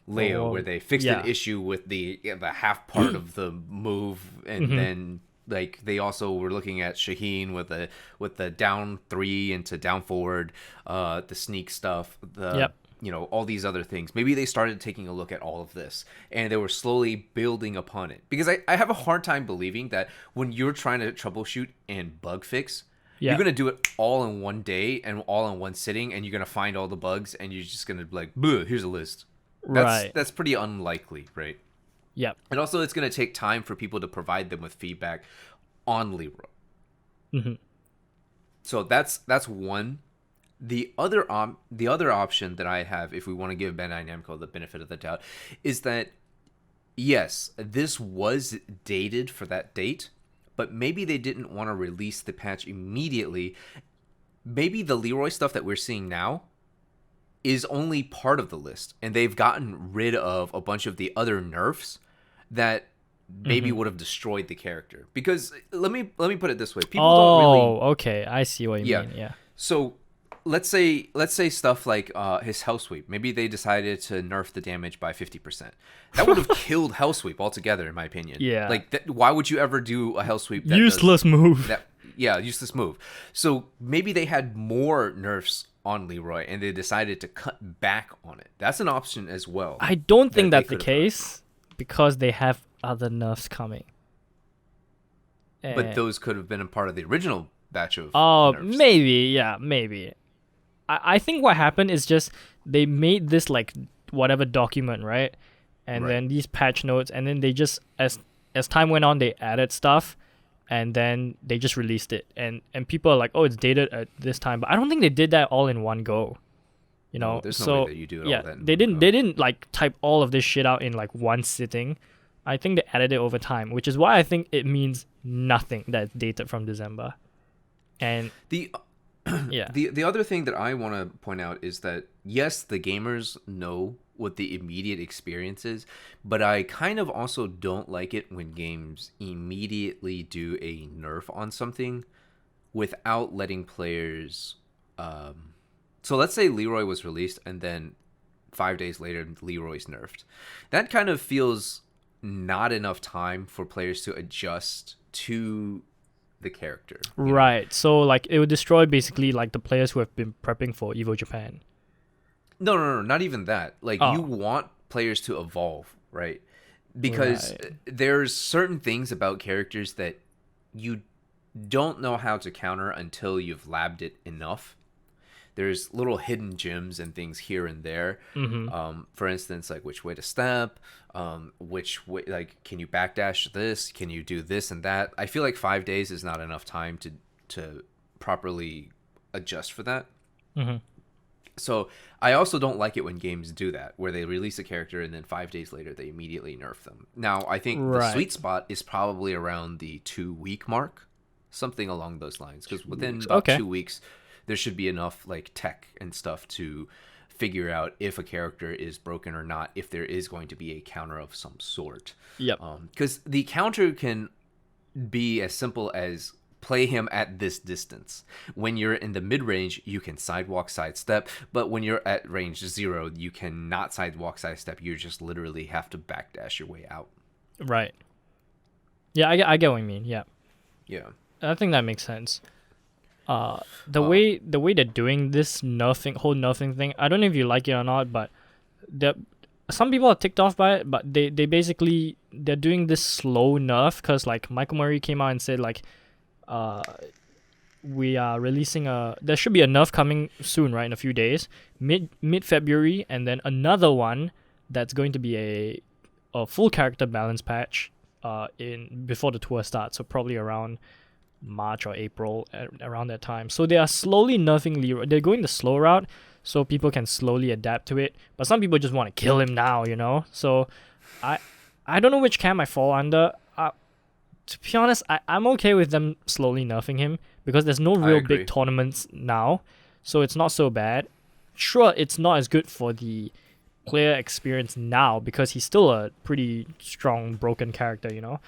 Leo, where they fixed an issue with the half part of the move, and then like they also were looking at Shaheen with the down 3 into down forward, the sneak stuff, all these other things. Maybe they started taking a look at all of this and they were slowly building upon it. Because I have a hard time believing that when you're trying to troubleshoot and bug fix, you're going to do it all in one day and all in one sitting, and you're going to find all the bugs and you're just going to be like, here's a list. That's pretty unlikely, right? Yep. And also it's going to take time for people to provide them with feedback on Leroy. Mm-hmm. So that's one. The other option that I have, if we want to give Bandai Namco the benefit of the doubt, is that yes, this was dated for that date, but maybe they didn't want to release the patch immediately. Maybe the Leroy stuff that we're seeing now is only part of the list, and they've gotten rid of a bunch of the other nerfs that maybe would have destroyed the character. Because let me put it this way: people don't really. Okay, I see what you mean. Yeah. So let's say stuff like his Hell Sweep. Maybe they decided to nerf the damage by 50%. That would have killed Hell Sweep altogether, in my opinion. Yeah. Like, why would you ever do a Hell Sweep? That Useless move. Yeah, useless move. So maybe they had more nerfs on Leroy and they decided to cut back on it. That's an option as well. I don't think that they that's the could have done. case because they have other nerfs coming. But those could have been a part of the original batch of Oh, nerfs. maybe, yeah, maybe. I think what happened is just they made this like whatever document, right? And Right. then these patch notes, and then they just as time went on, they added stuff, and then they just released it, and people are like, oh, it's dated at this time, but I don't think they did that all in one go. You know, No, there's no so way that you do it yeah, all that in they one didn't go. they didn't like type all of this shit out in like one sitting. I think they added it over time, which is why I think it means nothing that it's dated from December. And The yeah, the other thing that I want to point out is that yes, the gamers know what the immediate experience is, but I kind of also don't like it when games immediately do a nerf on something without letting players. So let's say Leroy was released and then 5 days later Leroy's nerfed. That kind of feels not enough time for players to adjust to the character. You know? right. So like it would destroy basically like the players who have been prepping for EVO Japan. No, not even that. Like Oh. you want players to evolve, right? Because Right. there's certain things about characters that you don't know how to counter until you've labbed it enough. There's little hidden gems and things here and there. For instance, like which way to step, which way, like can you backdash this? Can you do this and that? I feel like 5 days is not enough time to properly adjust for that. So I also don't like it when games do that, where they release a character and then 5 days later they immediately nerf them. Now I think the Right. sweet spot is probably around the 2 week mark, something along those lines, because within about Okay. 2 weeks there should be enough like tech and stuff to figure out if a character is broken or not, if there is going to be a counter of some sort. Yep. Because the counter can be as simple as play him at this distance. When you're in the mid range, you can sidewalk, sidestep, but when you're at range 0, you cannot sidewalk, sidestep. You just literally have to backdash your way out. Right. Yeah, I get what you mean. Yeah. Yeah. I think that makes sense. The way they're doing this whole nerfing thing, I don't know if you like it or not, but some people are ticked off by it. But they basically they're doing this slow nerf because like Michael Murray came out and said like, we are releasing there should be a nerf coming soon, right, in a few days, mid February, and then another one that's going to be a full character balance patch in before the tour starts, so probably around March or April, around that time. So they are slowly nerfing Leroy. They're going the slow route so people can slowly adapt to it. But some people just want to kill him now, you know? So I don't know which camp I fall under. To be honest, I'm okay with them slowly nerfing him because there's no real agree. big tournaments now. So it's not so bad. Sure, it's not as good for the player experience now because he's still a pretty strong broken character, you know?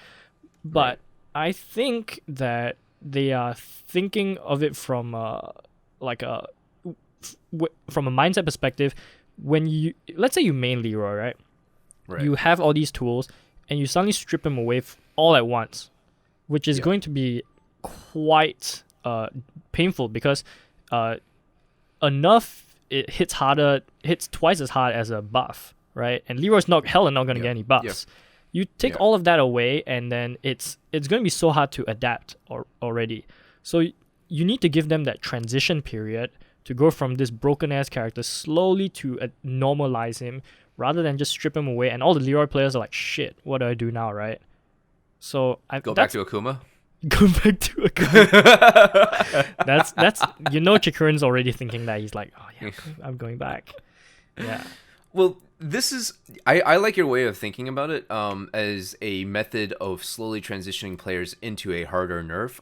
But Right. I think that they are thinking of it from from a mindset perspective. When let's say you main Leroy, right? Right. You have all these tools and you suddenly strip him away all at once, which is Yeah. going to be quite painful because enough it hits twice as hard as a buff, right? And Leroy's not going to Yeah. get any buffs. You take Yeah. all of that away, and then it's going to be so hard to adapt already. So you need to give them that transition period to go from this broken ass character slowly to normalize him, rather than just strip him away. And all the Leroy players are like, "Shit, what do I do now?" Right? So Go back to Akuma. go back to Akuma. that's Chikurin's already thinking that. He's like, "Oh yeah, I'm going back." Yeah. Well, this is I like your way of thinking about it as a method of slowly transitioning players into a harder nerf.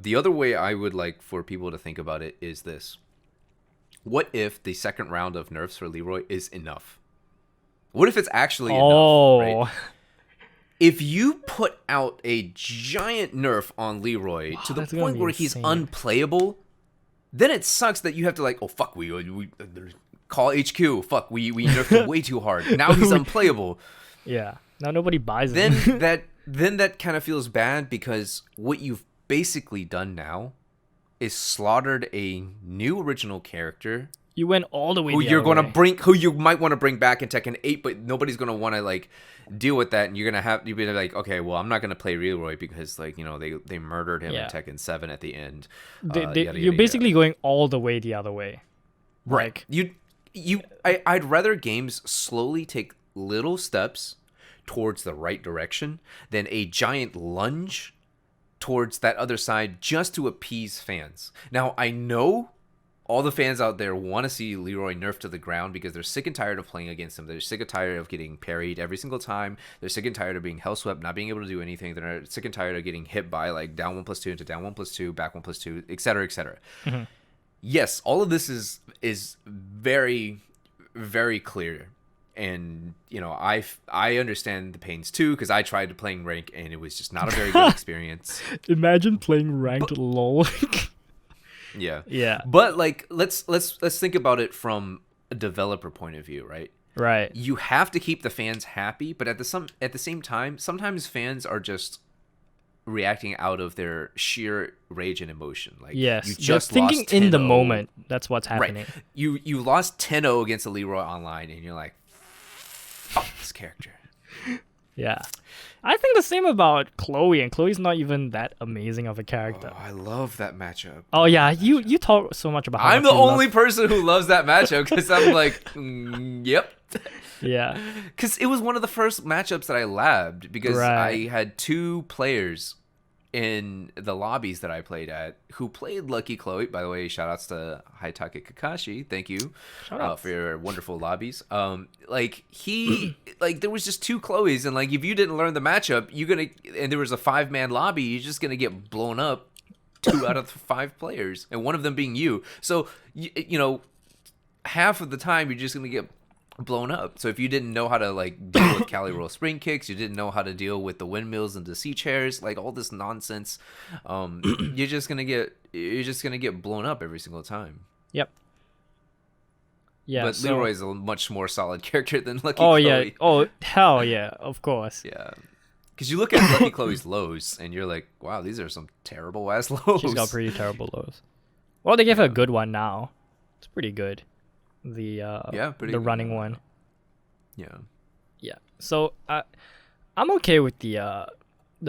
The other way I would like for people to think about it is this. What if the second round of nerfs for Leroy is enough? What if it's actually enough, right? If you put out a giant nerf on Leroy to the that's gonna point be where he's insane. unplayable, then it sucks that you have to like, oh fuck, we call HQ. Fuck, we nerfed him way too hard. Now he's unplayable. Yeah. Now nobody buys it. Then that kind of feels bad because what you've basically done now is slaughtered a new original character You went all the way. who the you're other gonna way. bring, who you might want to bring back in Tekken 8, but nobody's gonna want to like deal with that, and you'll be like, okay, well, I'm not gonna play Leroy because like they murdered him in Tekken 7 at the end. You're basically going all the way the other way. Right. I'd rather games slowly take little steps towards the right direction than a giant lunge towards that other side just to appease fans. Now, I know all the fans out there want to see Leroy nerfed to the ground because they're sick and tired of playing against him. They're sick and tired of getting parried every single time. They're sick and tired of being hell swept, not being able to do anything. They're sick and tired of getting hit by like down 1+2 into down 1+2, back 1+2, etc., etc. Mm-hmm. Yes, all of this is very, very clear. And I understand the pains too because I tried playing rank and it was just not a very good experience. Imagine playing ranked LOL. Yeah. But like let's think about it from a developer point of view, right? Right. You have to keep the fans happy, but at the same time, sometimes fans are just reacting out of their sheer rage and emotion. Like yes, you just they're thinking lost in the 10-0. moment. That's what's happening. Right. You lost 10-0 against a Leroy online and you're like, fuck this character. Yeah. I think the same about Chloe, and Chloe's not even that amazing of a character. Oh, I love that matchup. Oh yeah, you talk so much about how I'm much the you only love... person who loves that matchup because I'm like, yep. Yeah. Because it was one of the first matchups that I labbed because I had two players in the lobbies that I played at who played Lucky Chloe. By the way, shout outs to Haitake Kakashi. Thank you for your wonderful lobbies. Like there was just two Chloes, and like if you didn't learn the matchup, and there was a 5-man lobby, you're just gonna get blown up 2 out of 5 players, and one of them being you. So half of the time you're just gonna get blown up. So if you didn't know how to like deal with Cali roll spring kicks, you didn't know how to deal with the windmills and the sea chairs, like all this nonsense, you're just gonna get blown up every single time. Yep. Yeah. But Leroy is a much more solid character than Lucky Oh Chloe. yeah. Oh hell yeah. Of course. Yeah. Because you look at Lucky Chloe's lows and you're like, wow, these are some terrible ass lows. She's got pretty terrible lows. Well, they gave her a good one now. It's pretty good. The running one. Yeah. So I'm okay with the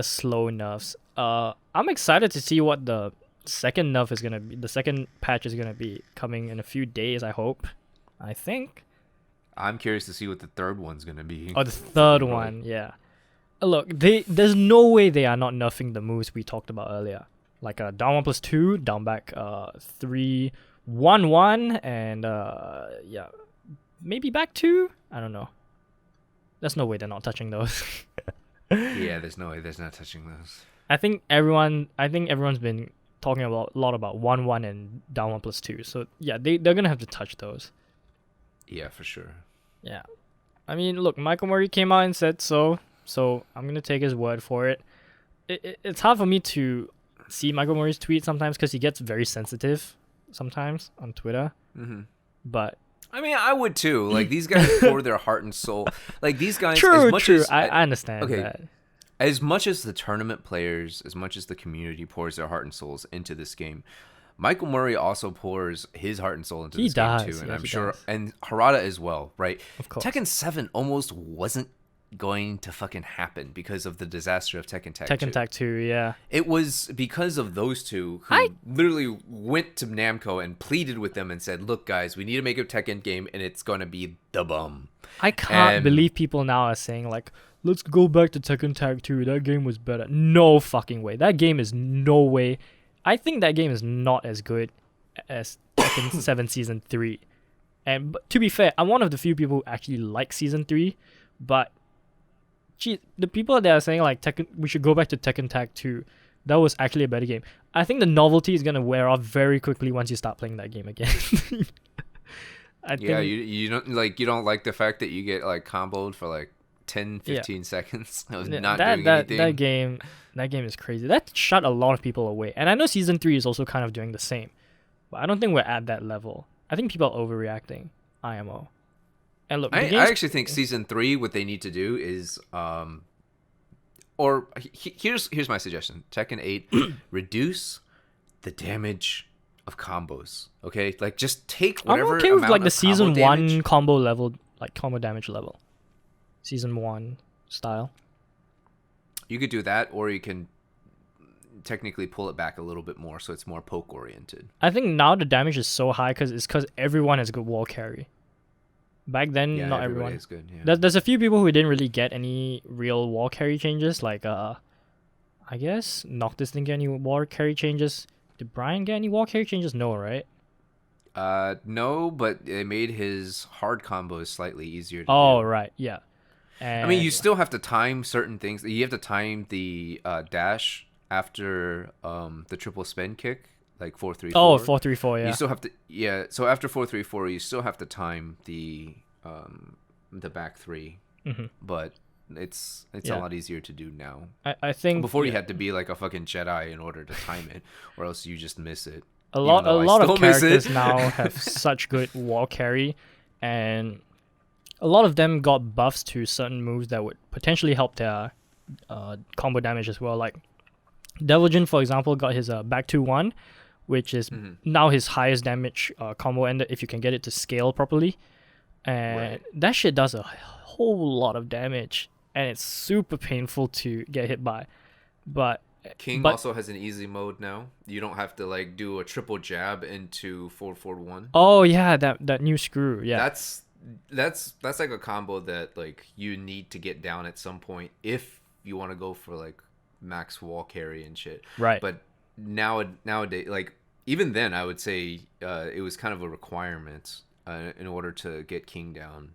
slow nerfs. I'm excited to see what the second nerf is gonna be. The second patch is gonna be coming in a few days. I hope. I think. I'm curious to see what the third one's gonna be. Oh, the third one. Yeah. Look, there's no way they are not nerfing the moves we talked about earlier, like down 1+2, down back 3. 1-1 and maybe back 2. I don't know. There's no way they're not touching those. Yeah, there's no way there's not touching those. I think everyone's been talking a lot about 1-1 and down 1+2. So yeah, they're gonna have to touch those. Yeah, for sure. Yeah, I mean, look, Michael Murray came out and said so I'm gonna take his word for it. It's hard for me to see Michael Murray's tweet sometimes because he gets very sensitive sometimes on Twitter. Mm-hmm. But I mean, I would too. Like these guys pour their heart and soul. Like these guys, true. As I understand that. As much as the tournament players, as much as the community pours their heart and souls into this game, Michael Murray also pours his heart and soul into this game too, and I'm sure, and Harada as well, right? Of course. Tekken 7 almost wasn't going to fucking happen because of the disaster of Tekken Tag 2. Yeah. It was because of those two who literally went to Namco and pleaded with them and said, look guys, we need to make a Tekken game and it's going to be the bum. I can't believe people now are saying like, let's go back to Tekken Tag 2. That game was better. No fucking way. That game is no way. I think that game is not as good as Tekken 7 Season 3. And to be fair, I'm one of the few people who actually like Season 3, but the people that are saying like we should go back to Tekken Tag 2, that was actually a better game. I think the novelty is gonna wear off very quickly once you start playing that game again. You don't like the fact that you get like comboed for like 10-15 seconds of not doing anything. That game is crazy. That shut a lot of people away. And I know Season 3 is also kind of doing the same, but I don't think we're at that level. I think people are overreacting. IMO. And look, I actually think Season 3, what they need to do is or here's my suggestion. Tekken 8, reduce the damage of combos. Okay, like just take whatever. I'm okay with amount like the of season combo 1 damage. combo level, like combo damage level. Season 1 style. You could do that, or you can technically pull it back a little bit more so it's more poke oriented. I think now the damage is so high because everyone has good wall carry. Back then, Yeah, not everybody everyone. is good. Yeah. There's a few people who didn't really get any real wall carry changes. Like I guess Noctis didn't get any wall carry changes. Did Brian get any wall carry changes? No, right? No, but it made his hard combos slightly easier to do. Oh, right, yeah. I mean, you still have to time certain things. You have to time the dash after the triple spin kick, like 4-3-4. Oh, 4-3-4, yeah. You still have to, yeah. So after 4-3-4, you still have to time the back three, but it's a lot easier to do now. I think Before you had to be like a fucking Jedi in order to time it, or else you just miss it. a lot Even though I of still miss characters it. now have such good wall carry, and a lot of them got buffs to certain moves that would potentially help their combo damage as well. Like Devilgen, for example, got his back 2-1, which is now his highest damage combo ender if you can get it to scale properly. And that shit does a whole lot of damage, and it's super painful to get hit by. But King also has an easy mode now. You don't have to like do a triple jab into 4-4-1. Oh yeah, that new screw. Yeah. That's like a combo that like you need to get down at some point if you want to go for like max wall carry and shit. Right. But nowadays, like even then, I would say it was kind of a requirement in order to get King down,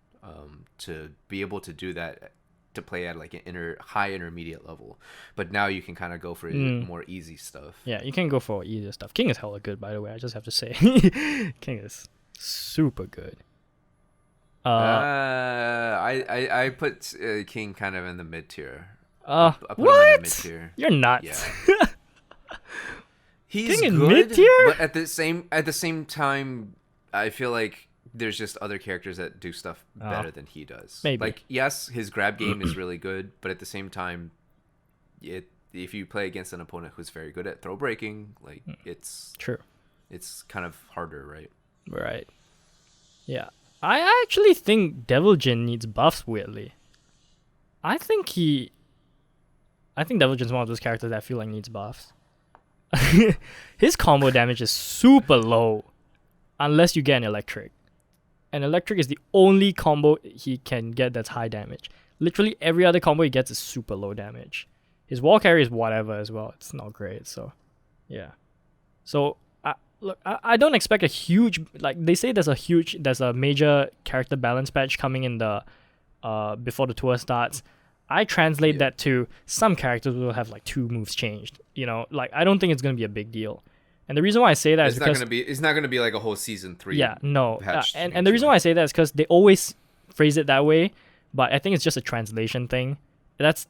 to be able to do that, to play at like an high intermediate level. But now you can kind of go for more easy stuff. Yeah, you can go for easier stuff. King is hella good, by the way. I just have to say, King is super good. I put King kind of in the mid tier. What? Him in the mid tier. You're nuts. Yeah. He's King in good, mid-tier? but at the same time, I feel like there's just other characters that do stuff better than he does. Maybe. Like, yes, his grab game is really good, but at the same time, if you play against an opponent who's very good at throw breaking, like it's True. It's kind of harder, right? Right. Yeah. I actually think Devilgen needs buffs, weirdly. I think Devilgen's one of those characters that I feel like needs buffs. His combo damage is super low unless you get an electric. And electric is the only combo he can get that's high damage. Literally every other combo he gets is super low damage. His wall carry is whatever as well. It's not great, so yeah. So I don't expect a huge, like they say there's a major character balance patch coming in the before the tour starts. I translate that to some characters will have like 2 moves changed. You know, like I don't think it's gonna be a big deal. And the reason why I say that is because it's not gonna be like a whole season 3. Yeah, no. Patch And the reason why I say that is because they always phrase it that way, but I think it's just a translation thing. That's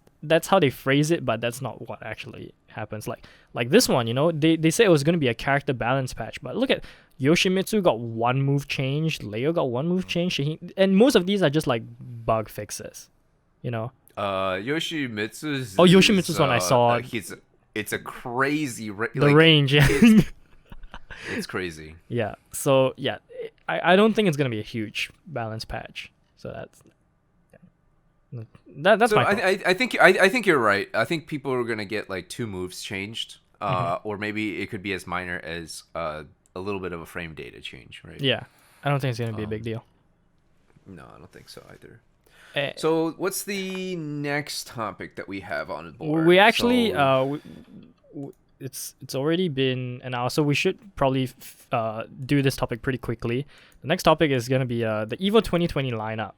how they phrase it, but that's not what actually happens. Like this one, you know, they say it was gonna be a character balance patch, but look at Yoshimitsu got 1 move changed, Leo got 1 move changed, and most of these are just like bug fixes, you know. Yoshimitsu's. Oh, Yoshimitsu's one I saw. It's a crazy range. Yeah. It's crazy. Yeah. So yeah, I don't think it's gonna be a huge balance patch. So that's so my thought. I think you're right. I think people are gonna get like 2 moves changed, or maybe it could be as minor as a little bit of a frame data change, right? Yeah, I don't think it's gonna be a big deal. No, I don't think so either. So what's the next topic that we have on the board? We actually it's already been an hour, so we should probably do this topic pretty quickly. The next topic is gonna be the EVO 2020 lineup.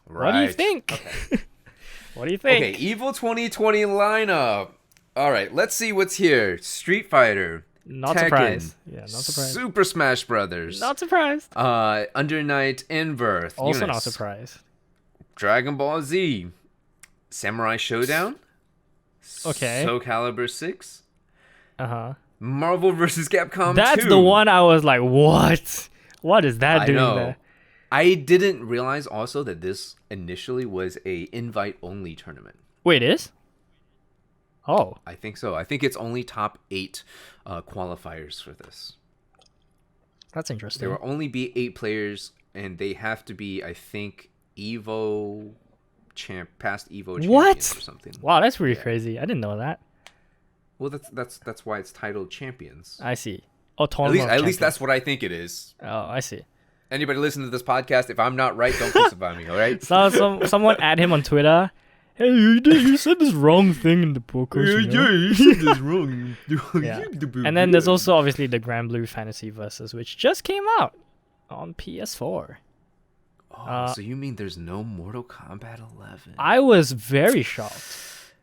Right. What do you think? Okay. What do you think? Okay, EVO 2020 lineup. All right, let's see what's here. Street Fighter. Not Tekken, surprised. Yeah, not surprised. Super Smash Brothers. Not surprised. Under Night Inverse. Also Eunice. not surprised. Dragon Ball Z. Samurai Showdown. Okay. Soul Calibur 6. Uh-huh. Marvel vs. Capcom 2. That's the one I was like, what? What is that doing there? I didn't realize also that this initially was a invite-only tournament. Wait, it is? Oh, I think so. I think it's only top 8 qualifiers for this. that's interesting. There will only be 8 players, and they have to be, I think, past EVO champions or something. Wow, that's pretty crazy. I didn't know that. Well, that's why it's titled champions. I see. Oh, tournament. At least that's what I think it is. Oh, I see. Anybody listening to this podcast, if I'm not right, don't crucify me, all right? Someone add him on Twitter. Hey, you said this wrong thing in the book. You said this wrong. Yeah. And then there's also obviously the Grand Blue Fantasy Versus, which just came out on PS4. Oh, so you mean there's no Mortal Kombat 11? I was very shocked.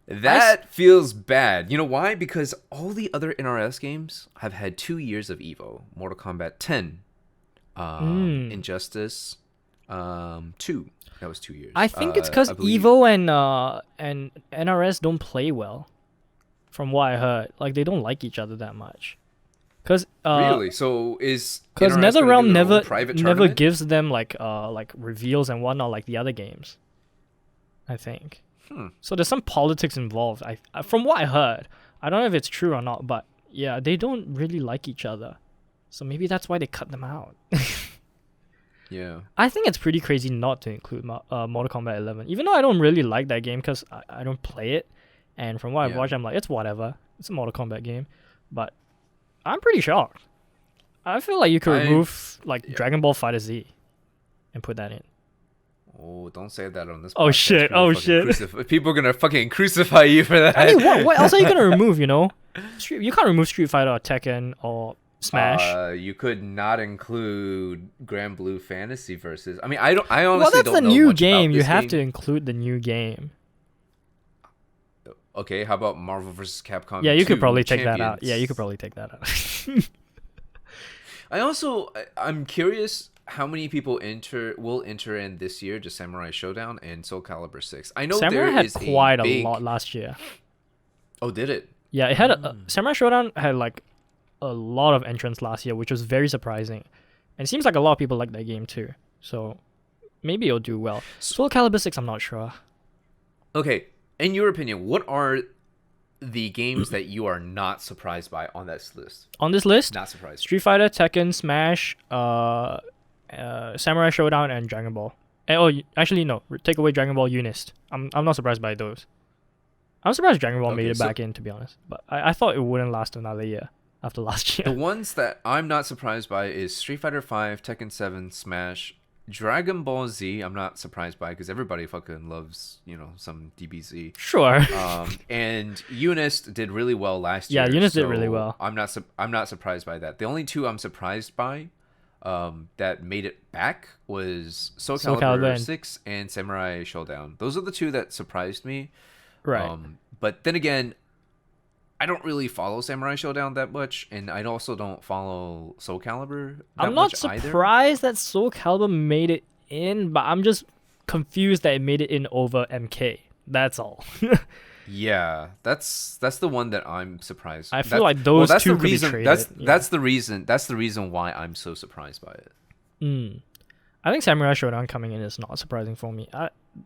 That feels bad. You know why? Because all the other NRS games have had 2 years of EVO. Mortal Kombat 10, Injustice 2. That was 2 years. I think it's because EVO and NRS don't play well, from what I heard. Like, they don't like each other that much. Really? So is because NRS NetherRealm private never tournament? gives them like reveals and whatnot like the other games. I think. So there's some politics involved. From what I heard, I don't know if it's true or not, but yeah, they don't really like each other. So maybe that's why they cut them out. Yeah. I think it's pretty crazy not to include Mortal Kombat 11, even though I don't really like that game because I don't play it. And from what I've watched, I'm like, it's whatever. It's a Mortal Kombat game. But I'm pretty shocked. I feel like you could remove Dragon Ball FighterZ and put that in. Oh, don't say that on this podcast. Oh shit! Oh shit! People are gonna fucking crucify you for that. I mean, what else are you gonna remove? You know, you can't remove Street Fighter or Tekken or Smash. You could not include Grand Blue Fantasy Versus. I mean, I honestly don't know well, that's a new much game. about You this have game. to include the new game. Okay, how about Marvel vs. Capcom? Yeah, you 2 could probably take Champions? that out. Yeah, you could probably take that out. I'm curious how many people will enter in this year to Samurai Showdown and Soul Calibur 6. I know Samurai there had is quite a lot last year. Oh, did it? Yeah, it had Samurai Showdown had like a lot of entrants last year, which was very surprising. And it seems like a lot of people like that game too. So maybe it'll do well. Soul Calibur 6, I'm not sure. Okay, in your opinion, what are the games that you are not surprised by on that list? On this list? Not surprised. Street Fighter, Tekken, Smash, Samurai Showdown, and Dragon Ball. Actually no, take away Dragon Ball Unist. I'm not surprised by those. I'm surprised Dragon Ball made it back in, to be honest. But I thought it wouldn't last another year after last year. The ones that I'm not surprised by is Street Fighter 5, Tekken 7, Smash, Dragon Ball Z. I'm not surprised by because everybody fucking loves, some DBZ. Sure. And Unist did really well last year. Yeah, Unist did really well. I'm not surprised by that. The only two I'm surprised by that made it back was Soul Calibur 6 and Samurai Showdown. Those are the two that surprised me. Right. But then again, I don't really follow Samurai Showdown that much, and I also don't follow Soul Calibur that I'm not much surprised that Soul Calibur made it in, but I'm just confused that it made it in over MK. That's all. Yeah, that's the one that I'm surprised. I feel like those two could be traded. That's the reason why I'm so surprised by it. I think Samurai Showdown coming in is not surprising for me.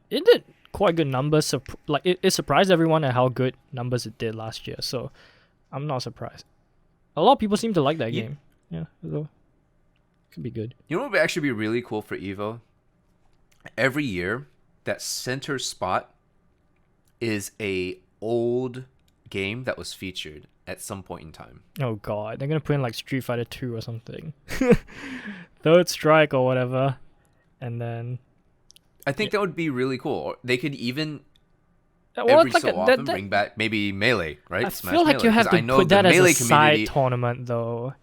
It did quite good numbers. It surprised everyone at how good numbers it did last year. So I'm not surprised. A lot of people seem to like that game. Yeah, so could be good. You know what would actually be really cool for EVO? Every year, that center spot is a old game that was featured at some point in time. Oh god, they're gonna put in like Street Fighter 2 or something. Third Strike or whatever. And then I think that would be really cool. Or they could even often bring back maybe Melee, right? I Smash feel like Melee, you have to put that as a side community. tournament though.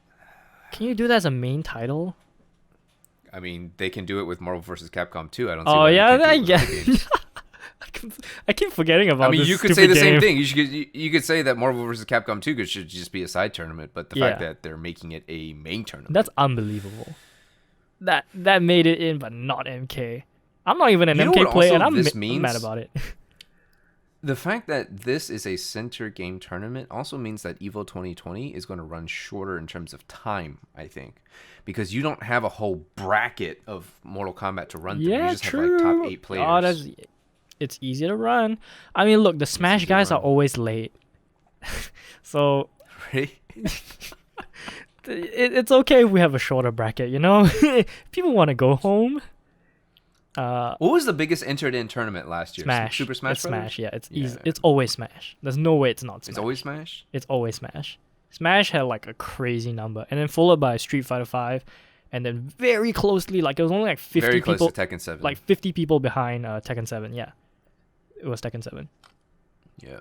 Can you do that as a main title? I mean, they can do it with Marvel vs. Capcom 2. I don't see Oh why yeah, they can't do it with other games. I keep forgetting about. I mean, this you could say the stupid same game. thing. You could say that Marvel vs. Capcom 2 should just be a side tournament, but the fact that they're making it a main tournament. That's unbelievable. That made it in, but not MK. I'm not even an MK player, and I'm mad about it. The fact that this is a center game tournament also means that EVO 2020 is going to run shorter in terms of time, I think. Because you don't have a whole bracket of Mortal Kombat to run through. You just have like top 8 players. It's easy to run. I mean, look, the Smash guys are always late. So Right? it's okay if we have a shorter bracket, you know? People want to go home. What was the biggest entered in tournament last year? Smash. Super Smash It's Brothers? Smash, yeah. It's Yeah. easy. It's always Smash. There's no way it's not Smash. It's always Smash? It's always Smash. Smash had like a crazy number, and then followed by Street Fighter 5, and then very closely, like it was only like 50 Very close people, to Tekken 7. like 50 people behind Tekken 7. Yeah, it was Tekken 7. Yeah.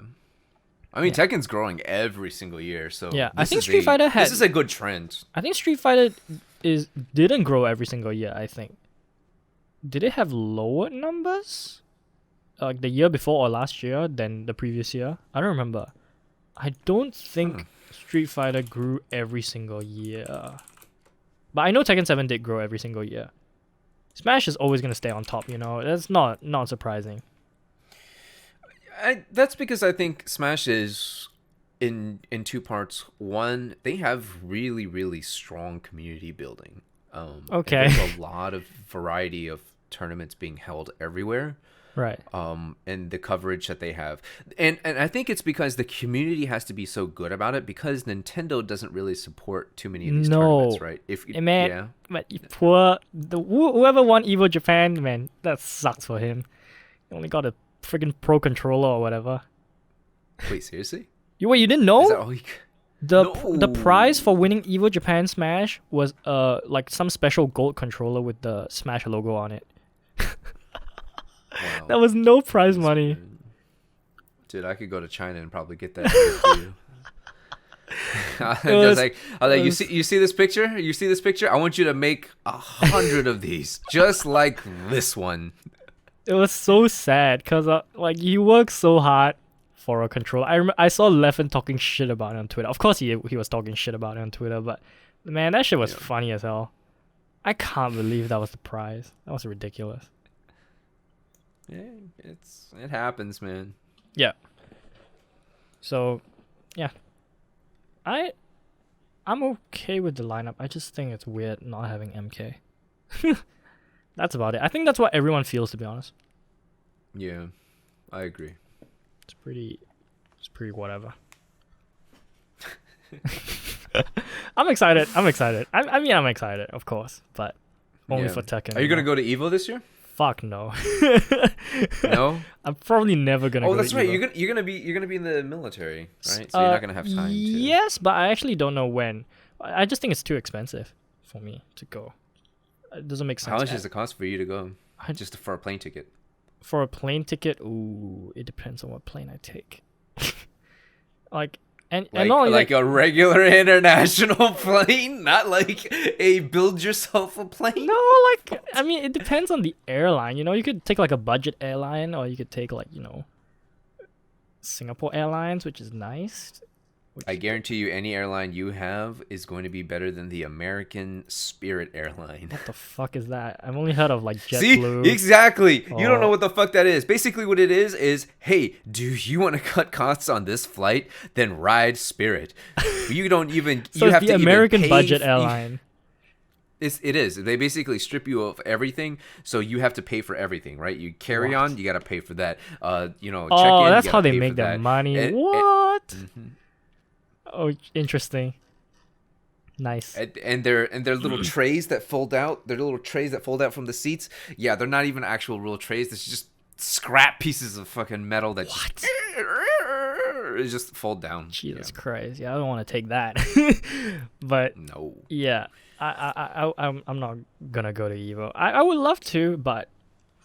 I mean, Yeah. Tekken's growing every single year, so Yeah, I this think is Street Fighter had. This is a good trend. I think Street Fighter didn't grow every single year. I think. Did it have lower numbers, like the year before or last year than the previous year? I don't remember. I don't think Street Fighter grew every single year, but I know Tekken 7 did grow every single year. Smash is always gonna stay on top, you know. That's not surprising. That's because I think Smash is in two parts. One, they have really, really strong community building. And Okay. there's a lot of variety of tournaments being held everywhere. Right. And the coverage that they have, and I think it's because the community has to be so good about it, because Nintendo doesn't really support too many of these tournaments, right? Man, yeah, but whoever won EVO Japan, man, that sucks for him. He only got a freaking pro controller or whatever. wait, seriously? You didn't Is know? that all The No. prize for winning EVO Japan Smash was like some special gold controller with the Smash logo on it. Wow. That was no prize money. Dude, I could go to China and probably get that here for you. was- you see this picture? You see this picture? I want you to make 100 of these, just like this one. It was so sad because like he worked so hard for a controller. I saw Leffen talking shit about it on Twitter. Of course he was talking shit about it on Twitter, but man, that shit was funny as hell. I can't believe that was the prize. That was ridiculous. Yeah, it happens, man. Yeah. So, yeah. I'm okay with the lineup. I just think it's weird not having MK. That's about it. I think that's what everyone feels, to be honest. Yeah, I agree. It's pretty whatever. I'm excited. I mean, I'm excited, of course, but only Yeah. for Tekken. Are you gonna go to EVO this year? Fuck no. No. I'm probably never gonna. Oh, go that's to right. EVO. You're gonna be in the military, right? So you're not gonna have time. Yes, but I actually don't know when. I just think it's too expensive for me to go. It doesn't make sense. How much does it cost for you to go? I- Just for a plane ticket? For a plane ticket? Ooh, it depends on what plane I take. like and not only Like that, a regular international plane, not like a build yourself a plane. no, like I mean, it depends on the airline. You know, you could take like a budget airline, or you could take like Singapore Airlines, which is nice. I guarantee you, any airline you have is going to be better than the American Spirit airline. What the fuck is that? I've only heard of like See, JetBlue. exactly. You don't know Oh. what the fuck that is. Basically, what it is, hey, do you want to cut costs on this flight? Then ride Spirit. You don't even. So you it's have the to even American pay budget f- airline. It is. They basically strip you of everything, so you have to pay for everything, right? You carry What? on, you got to pay for that. Check in. Oh, you that's gotta how they pay make for their that. money. And- What? Oh, interesting. Nice. And their little trays that fold out. Their little trays that fold out from the seats. Yeah, they're not even actual real trays. It's just scrap pieces of fucking metal that just fold down. Jesus Christ. Yeah, I don't want to take that. But No. yeah, I'm not gonna go to EVO. I would love to, but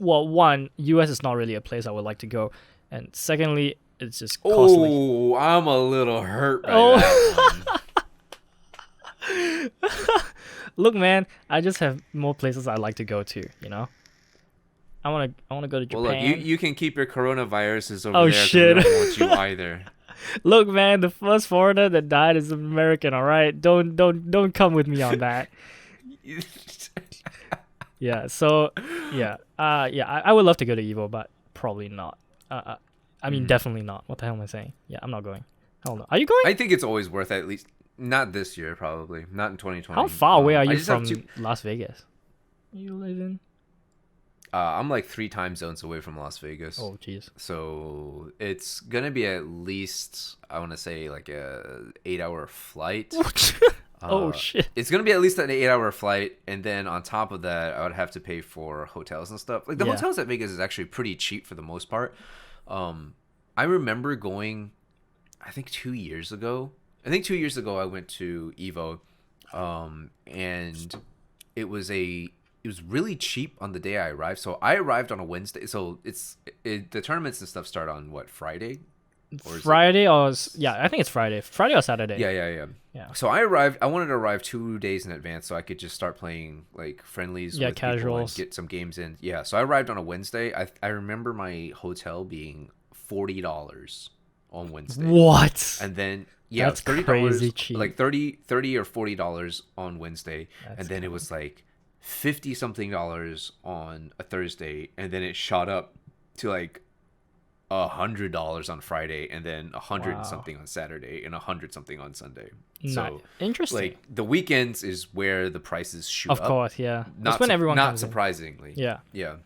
well, one, US is not really a place I would like to go, and secondly, it's just costly. Oh, I'm a little hurt by Oh. that one. Look, man, I just have more places I'd like to go to. You know, I wanna go to Japan. Well, look, you can keep your coronaviruses over Oh, there. 'Cause shit. We don't want you either. Look, man, the first foreigner that died is an American. All right, don't come with me on that. Yeah. So, yeah. I would love to go to EVO, but probably not. I mean, definitely not. What the hell am I saying? Yeah, I'm not going. Hell no. Are you going? I think it's always worth it, at least. Not this year, probably. Not in 2020. How far away are I you just have from to- Las Vegas? You live in? I'm like 3 time zones away from Las Vegas. Oh, jeez. So it's gonna be at least, I want to say, like a 8-hour flight. Oh shit. It's gonna be at least an 8-hour flight, and then on top of that, I would have to pay for hotels and stuff. Like the hotels at Vegas is actually pretty cheap for the most part. I remember going, I think 2 years ago. I I went to EVO, and it was really cheap on the day I arrived. So I arrived on a Wednesday. So the tournaments and stuff start on what, Friday? Friday I think it's Friday. Friday or Saturday. Yeah. So I wanted to arrive 2 days in advance so I could just start playing like friendlies with people casuals. and get some games in. Yeah. So I arrived on a Wednesday. I remember my hotel being $40 on Wednesday. What? And then that's $30, crazy cheap. like $30 or $40 on Wednesday, and then it was like $50 something on a Thursday, and then it shot up to like $100 on Friday, and then $100 something on Saturday, and $100 something on Sunday. So interesting. Like the weekends is where the prices shoot up. Of course, yeah. That's when everyone not comes in. surprisingly. Yeah. Yeah.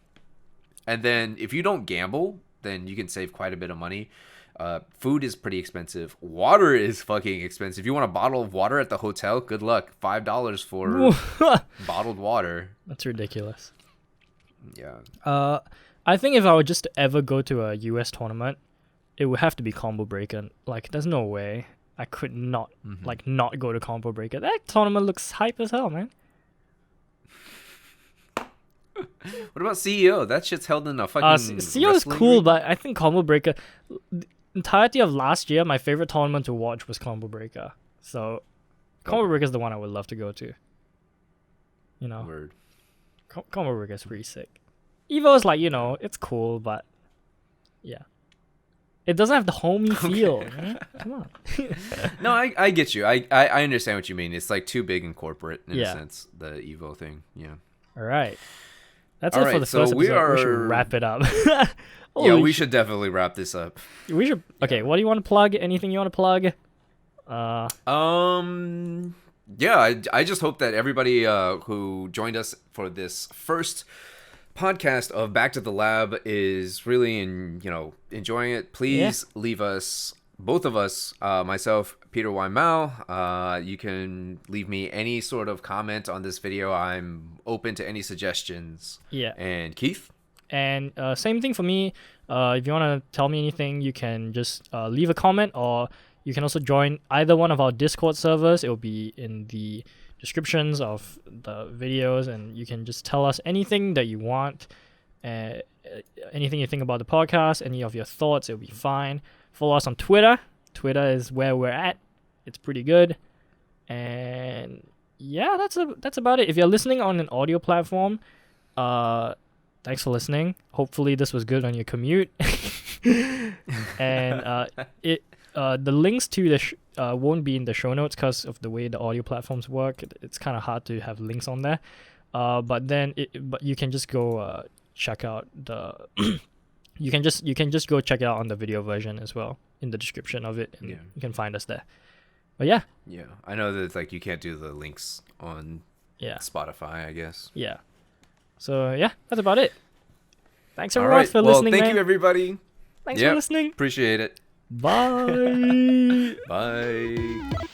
And then if you don't gamble, then you can save quite a bit of money. Food is pretty expensive. Water is fucking expensive. If you want a bottle of water at the hotel, good luck. $5 for bottled water. That's ridiculous. Yeah. I think if I would just ever go to a US tournament, it would have to be Combo Breaker. Like, there's no way I could not not go to Combo Breaker. That tournament looks hype as hell, man. What about CEO? That shit's held in a fucking CEO is cool, ring? But I think Combo Breaker, the entirety of last year, my favorite tournament to watch was Combo Breaker. So Combo Breaker is the one I would love to go to. You know, Word. Combo Breaker is pretty sick. EVO is like, it's cool, but yeah. It doesn't have the homey feel. Man. Come on. No, I get you. I understand what you mean. It's like too big and corporate in a sense, the EVO thing. Yeah. All right. That's it for the first episode. We should wrap it up. We should definitely wrap this up. We should. Okay, what do you want to plug? Anything you want to plug? Yeah, I just hope that everybody who joined us for this first podcast of Back to the Lab is really enjoying it. Please leave us, both of us, myself, Peter Y. Mao, you can leave me any sort of comment on this video. I'm open to any suggestions. Yeah. And Keith? And same thing for me. If you want to tell me anything, you can just leave a comment, or you can also join either one of our Discord servers. It will be in the descriptions of the videos, and you can just tell us anything that you want, anything you think about the podcast, any of your thoughts. It'll be fine. Follow us on Twitter. Twitter is where we're at. It's pretty good. And yeah, that's about it. If you're listening on an audio platform, thanks for listening. Hopefully this was good on your commute. And the links to the won't be in the show notes because of the way the audio platforms work. It's kind of hard to have links on there. But you can just go check out the. You can just go check it out on the video version as well in the description of it, and you can find us there. But yeah. Yeah, I know that it's like you can't do the links on Spotify, I guess. Yeah. So yeah, that's about it. Thanks everyone for listening. Thank you everybody. Thanks for listening. Appreciate it. Bye. Bye.